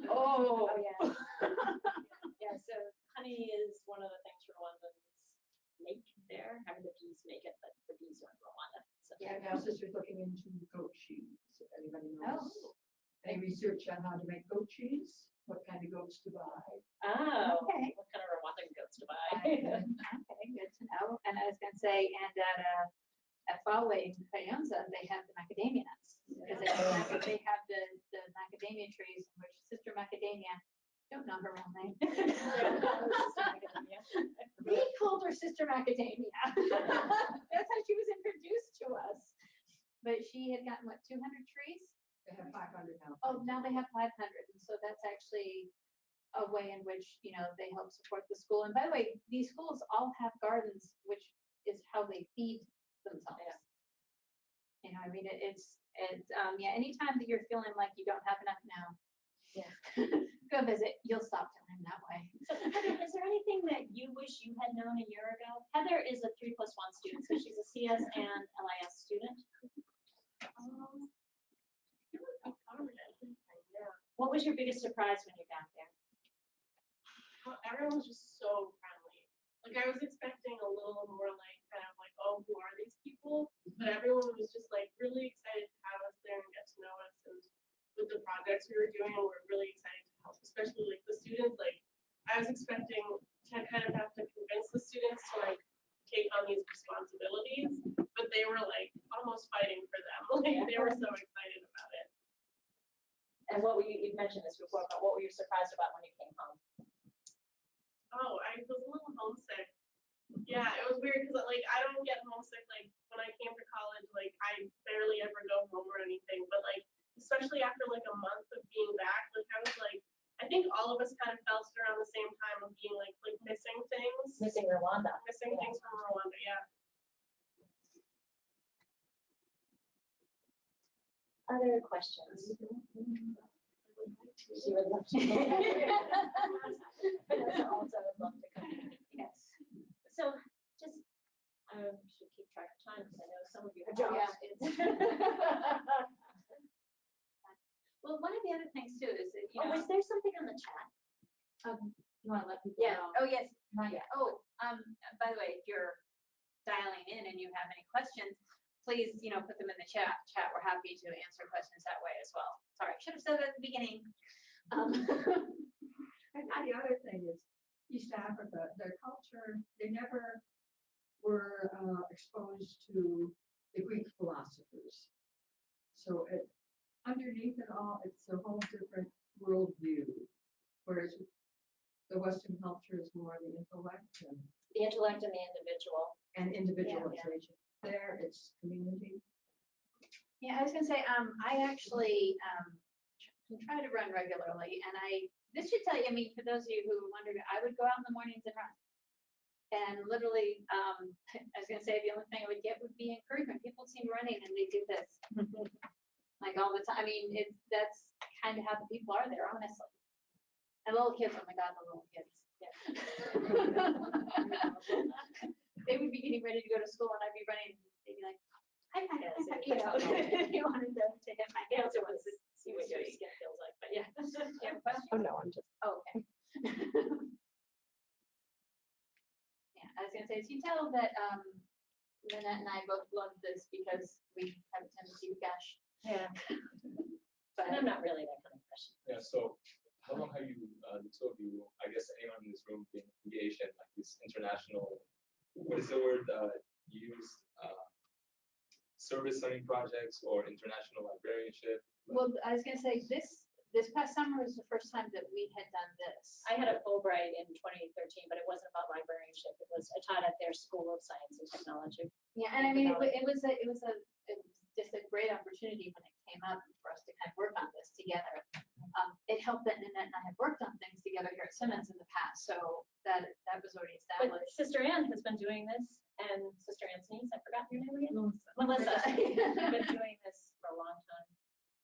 [SPEAKER 1] Oh, yeah. Yeah, so honey is one of the things Rwandans make there, having the bees make it, but the bees are in Rwanda. So.
[SPEAKER 5] Yeah, now sister's looking into goat cheese, if anybody knows.
[SPEAKER 2] Oh.
[SPEAKER 5] Any research on how to make goat cheese, what kind of goats to buy.
[SPEAKER 1] Oh,
[SPEAKER 2] Okay.
[SPEAKER 1] what kind of Rwandan goats to buy?
[SPEAKER 2] Okay, good to know. And I was gonna say, and at Fawley in Kayonza, they have the macadamia nuts. Because they have the macadamia trees in which Sister Macadamia, don't know her real name. We called her Sister Macadamia. That's how she was introduced to us. But she had gotten, what, 200 trees?
[SPEAKER 5] They have 500 now.
[SPEAKER 2] Oh, now they have 500. And so that's actually a way in which, you know, they help support the school. And by the way, these schools all have gardens, which is how they feed themselves.
[SPEAKER 1] Yeah.
[SPEAKER 2] You know, I mean, yeah, anytime that you're feeling like you don't have enough now,
[SPEAKER 1] Yeah.
[SPEAKER 2] go visit, you'll stop feeling that way.
[SPEAKER 1] So Heather, is there anything that you wish you had known a year ago? Heather is a 3+1 student, so she's a CS and LIS student.
[SPEAKER 6] I covered everything, yeah.
[SPEAKER 1] What was your biggest surprise when you got there?
[SPEAKER 6] Well, everyone was just so friendly. Like I was expecting a little more like kind of like, oh, who are these people? But everyone was just like really excited to have us there and get to know us, and with the projects we were doing, and we're really excited to help, especially like the students. Like I was expecting to kind of have to convince the students to like take on these responsibilities, but they were like almost fighting for them. Like they were so excited about it.
[SPEAKER 1] And what were you've mentioned this before, but what were you surprised about when you came home?
[SPEAKER 6] Oh, I was a little homesick. Yeah, it was weird because like I don't get homesick like when I came to college. Like I barely ever go home or anything, but like especially after like a month of being back, like I was like, I think all of us kind of felt around the same time of being like missing things,
[SPEAKER 1] Missing Rwanda.
[SPEAKER 6] missing things from Rwanda. Yeah.
[SPEAKER 1] Other questions? She would love to. Vanessa also would love to come. Yes. So just, I should keep track of time because I know some of you have jobs.
[SPEAKER 2] Well, one of the other things too is that, you
[SPEAKER 1] Oh,
[SPEAKER 2] know.
[SPEAKER 1] is there something on the chat?
[SPEAKER 2] You want to let people
[SPEAKER 1] Yeah.
[SPEAKER 2] know? Oh, yes. Not yet. Oh, by the way, if you're dialing in and you have any questions, please, you know, put them in the chat. We're happy to answer questions that way as well. Sorry, I should have said that at the beginning.
[SPEAKER 5] And the other thing is East Africa, their culture, they never were exposed to the Greek philosophers. So underneath it all, it's a whole different worldview. Whereas the Western culture is more the intellect
[SPEAKER 1] The intellect and the individual.
[SPEAKER 5] and individualization. There, it's community.
[SPEAKER 2] Yeah, I was gonna say, I actually try to run regularly, and this should tell you, I mean, for those of you who wondered, I would go out in the mornings and run. And literally, I was gonna say, the only thing I would get would be encouragement. People seem running and they do this. Like all the time. I mean, that's kind of how the people are there, honestly. And little kids, oh my God, the little kids. Yeah. They would be getting ready to go to school and I'd be running, they'd be like, I got it, you know, you wanted them to hit my hands. It was
[SPEAKER 1] See what your skin feels like, but yeah.
[SPEAKER 2] You have a question?
[SPEAKER 6] Oh no, I'm just.
[SPEAKER 2] Oh, okay. Yeah, I was gonna say, so you tell that Nanette and I both love this because we have a tendency to gush.
[SPEAKER 1] Yeah.
[SPEAKER 2] But
[SPEAKER 1] And I'm not really that kind of person.
[SPEAKER 7] Yeah, so how long have you, the two of you, I guess anyone in this room been engaged in like this international, what is the word used, service learning projects or international librarianship?
[SPEAKER 2] well, I was gonna say this past summer was the first time that we had done this.
[SPEAKER 1] I had a Fulbright in 2013, but it wasn't about librarianship. It was, I taught at their School of Science and Technology.
[SPEAKER 2] Yeah, and I mean, it was just a great opportunity when it came up for us to kind of work on this together. It helped that Nanette and I had worked on things together here at Simmons in the past, so that was already
[SPEAKER 1] But
[SPEAKER 2] established.
[SPEAKER 1] Sister Ann has been doing this, and Sister Ann's niece, I forgot your name again?
[SPEAKER 2] Melissa.
[SPEAKER 1] Been doing this for a long time.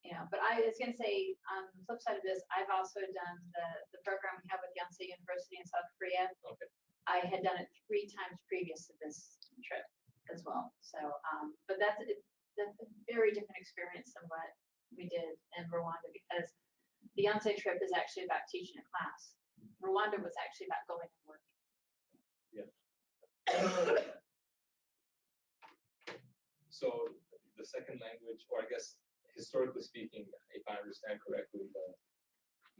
[SPEAKER 2] Yeah, but I was gonna say, on the flip side of this, I've also done the program we have with Yonsei University in South Korea.
[SPEAKER 7] Okay.
[SPEAKER 2] I had done it 3 times previous to this trip as well. So, but that's a very different experience than what we did in Rwanda, because the Yonsei trip is actually about teaching a class. Rwanda was actually about going and working.
[SPEAKER 7] Yeah. So the second language, or I guess historically speaking, if I understand correctly,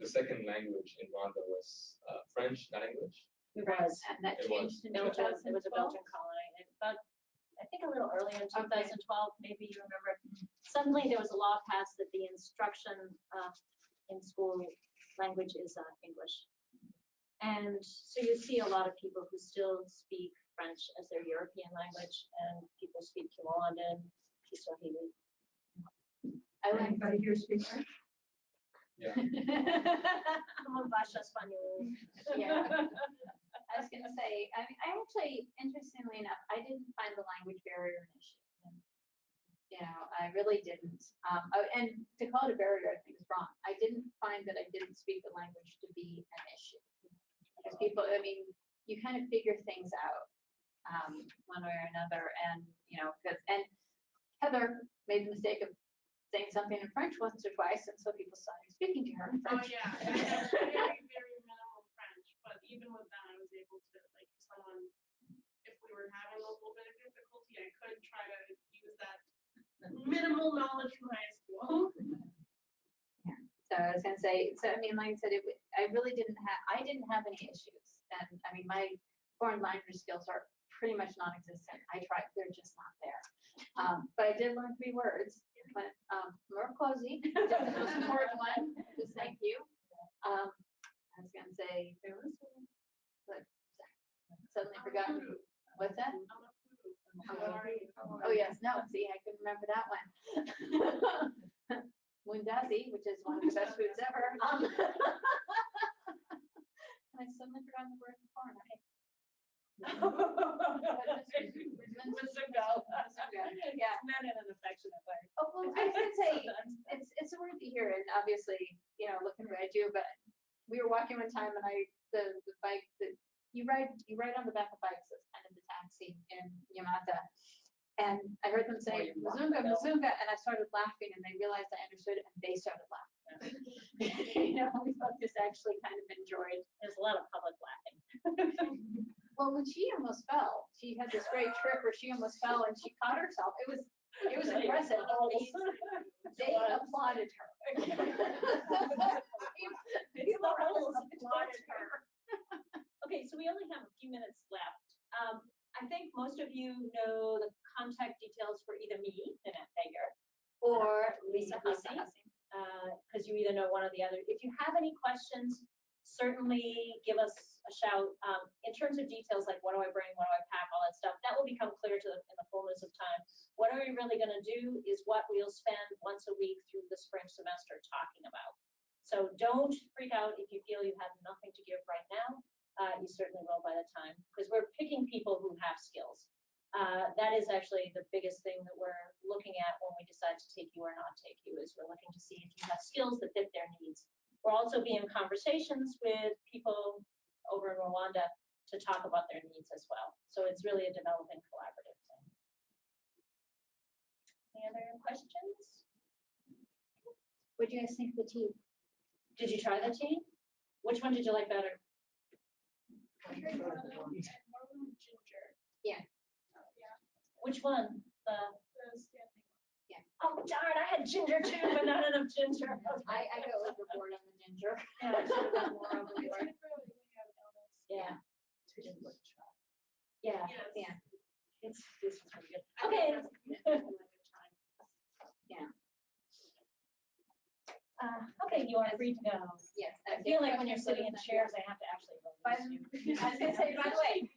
[SPEAKER 7] the second language in Rwanda was French, not English.
[SPEAKER 1] It was.
[SPEAKER 2] And that
[SPEAKER 7] It was.
[SPEAKER 2] changed in
[SPEAKER 1] Belgium,
[SPEAKER 2] 2012.
[SPEAKER 1] it was a Belgian colony, and but I think a little earlier in 2012, maybe you remember, suddenly there was a law passed that the instruction in school language is English. And so you see a lot of people who still speak French as their European language, and people speak Rwandan, Kiswahili.
[SPEAKER 5] Anybody here speak French?
[SPEAKER 7] Yeah.
[SPEAKER 1] Como baixo español.
[SPEAKER 2] Yeah. I was gonna say, I mean, I actually, interestingly enough, I didn't find the language barrier an issue. You know, I really didn't. And to call it a barrier, I think is wrong. I didn't find that I didn't speak the language to be an issue. Because people, I mean, you kind of figure things out one way or another, and you know, and Heather made the mistake of saying something in French once or twice, and so people started speaking to her in
[SPEAKER 6] Oh
[SPEAKER 2] French.
[SPEAKER 6] yeah, I have very, very minimal French, but even with that, I was able to, like, if someone were having a little bit of difficulty, I could try to use that minimal knowledge from high school.
[SPEAKER 2] So I was gonna say, so I mean, like I said, I didn't have any issues. And I mean, my foreign language skills are pretty much non-existent. I tried, they're just not there. But I did learn 3 words, but more cozy, just the most important one, just thank you. I was gonna say, but suddenly forgotten. What's that? Oh, yes, no, see, I couldn't remember that one. Mundazi, which is one of the best foods ever. And I suddenly forgot the word corn. Yeah.
[SPEAKER 1] Not in an affectionate way.
[SPEAKER 2] Oh, well, I was gonna say, it's a word to hear, and obviously, you know, looking at you, but we were walking one time and the bike that you ride on the back of bikes as kind of the taxi in Yamata. And I heard them say, Muzunga, Muzunga, and I started laughing and they realized I understood it and they started laughing. You know, we both just actually kind of enjoyed.
[SPEAKER 1] There's a lot of public laughing.
[SPEAKER 2] Well, when she almost fell, she had this great trip where she almost fell and she caught herself. It was impressive. They applauded her. People applauded her.
[SPEAKER 1] Okay, so we only have a few minutes left. I think most of you know the contact details for either me, Nanette Veilleux, or Lisa Hussey, because you either know one or the other. If you have any questions, certainly give us a shout. In terms of details, like what do I bring, what do I pack, all that stuff, that will become clear to in the fullness of time. What are we really going to do is what we'll spend once a week through the spring semester talking about. So don't freak out if you feel you have nothing to give right now. You certainly will by the time, because we're picking people who have skills. That is actually the biggest thing that we're looking at when we decide to take you or not take you, is we're looking to see if you have skills that fit their needs. We'll also be in conversations with people over in Rwanda to talk about their needs as well. So it's really a developing collaborative thing. Any other questions?
[SPEAKER 2] What do you guys think of the tea?
[SPEAKER 1] Did you try the tea? Which one did you like better?
[SPEAKER 6] Ginger.
[SPEAKER 2] Yeah.
[SPEAKER 1] Which one? The
[SPEAKER 6] Standing.
[SPEAKER 1] oh darn, I had ginger too, but not enough ginger.
[SPEAKER 2] I go overboard on the ginger.
[SPEAKER 1] Yeah, I should have done more overboard. Yeah. Yeah.
[SPEAKER 2] Yeah.
[SPEAKER 1] This is pretty good. Okay.
[SPEAKER 2] Yeah.
[SPEAKER 1] Okay, you are free to go.
[SPEAKER 2] Yes.
[SPEAKER 1] I feel like when you're sitting in chairs, I have to actually.
[SPEAKER 2] I was gonna say, by the way,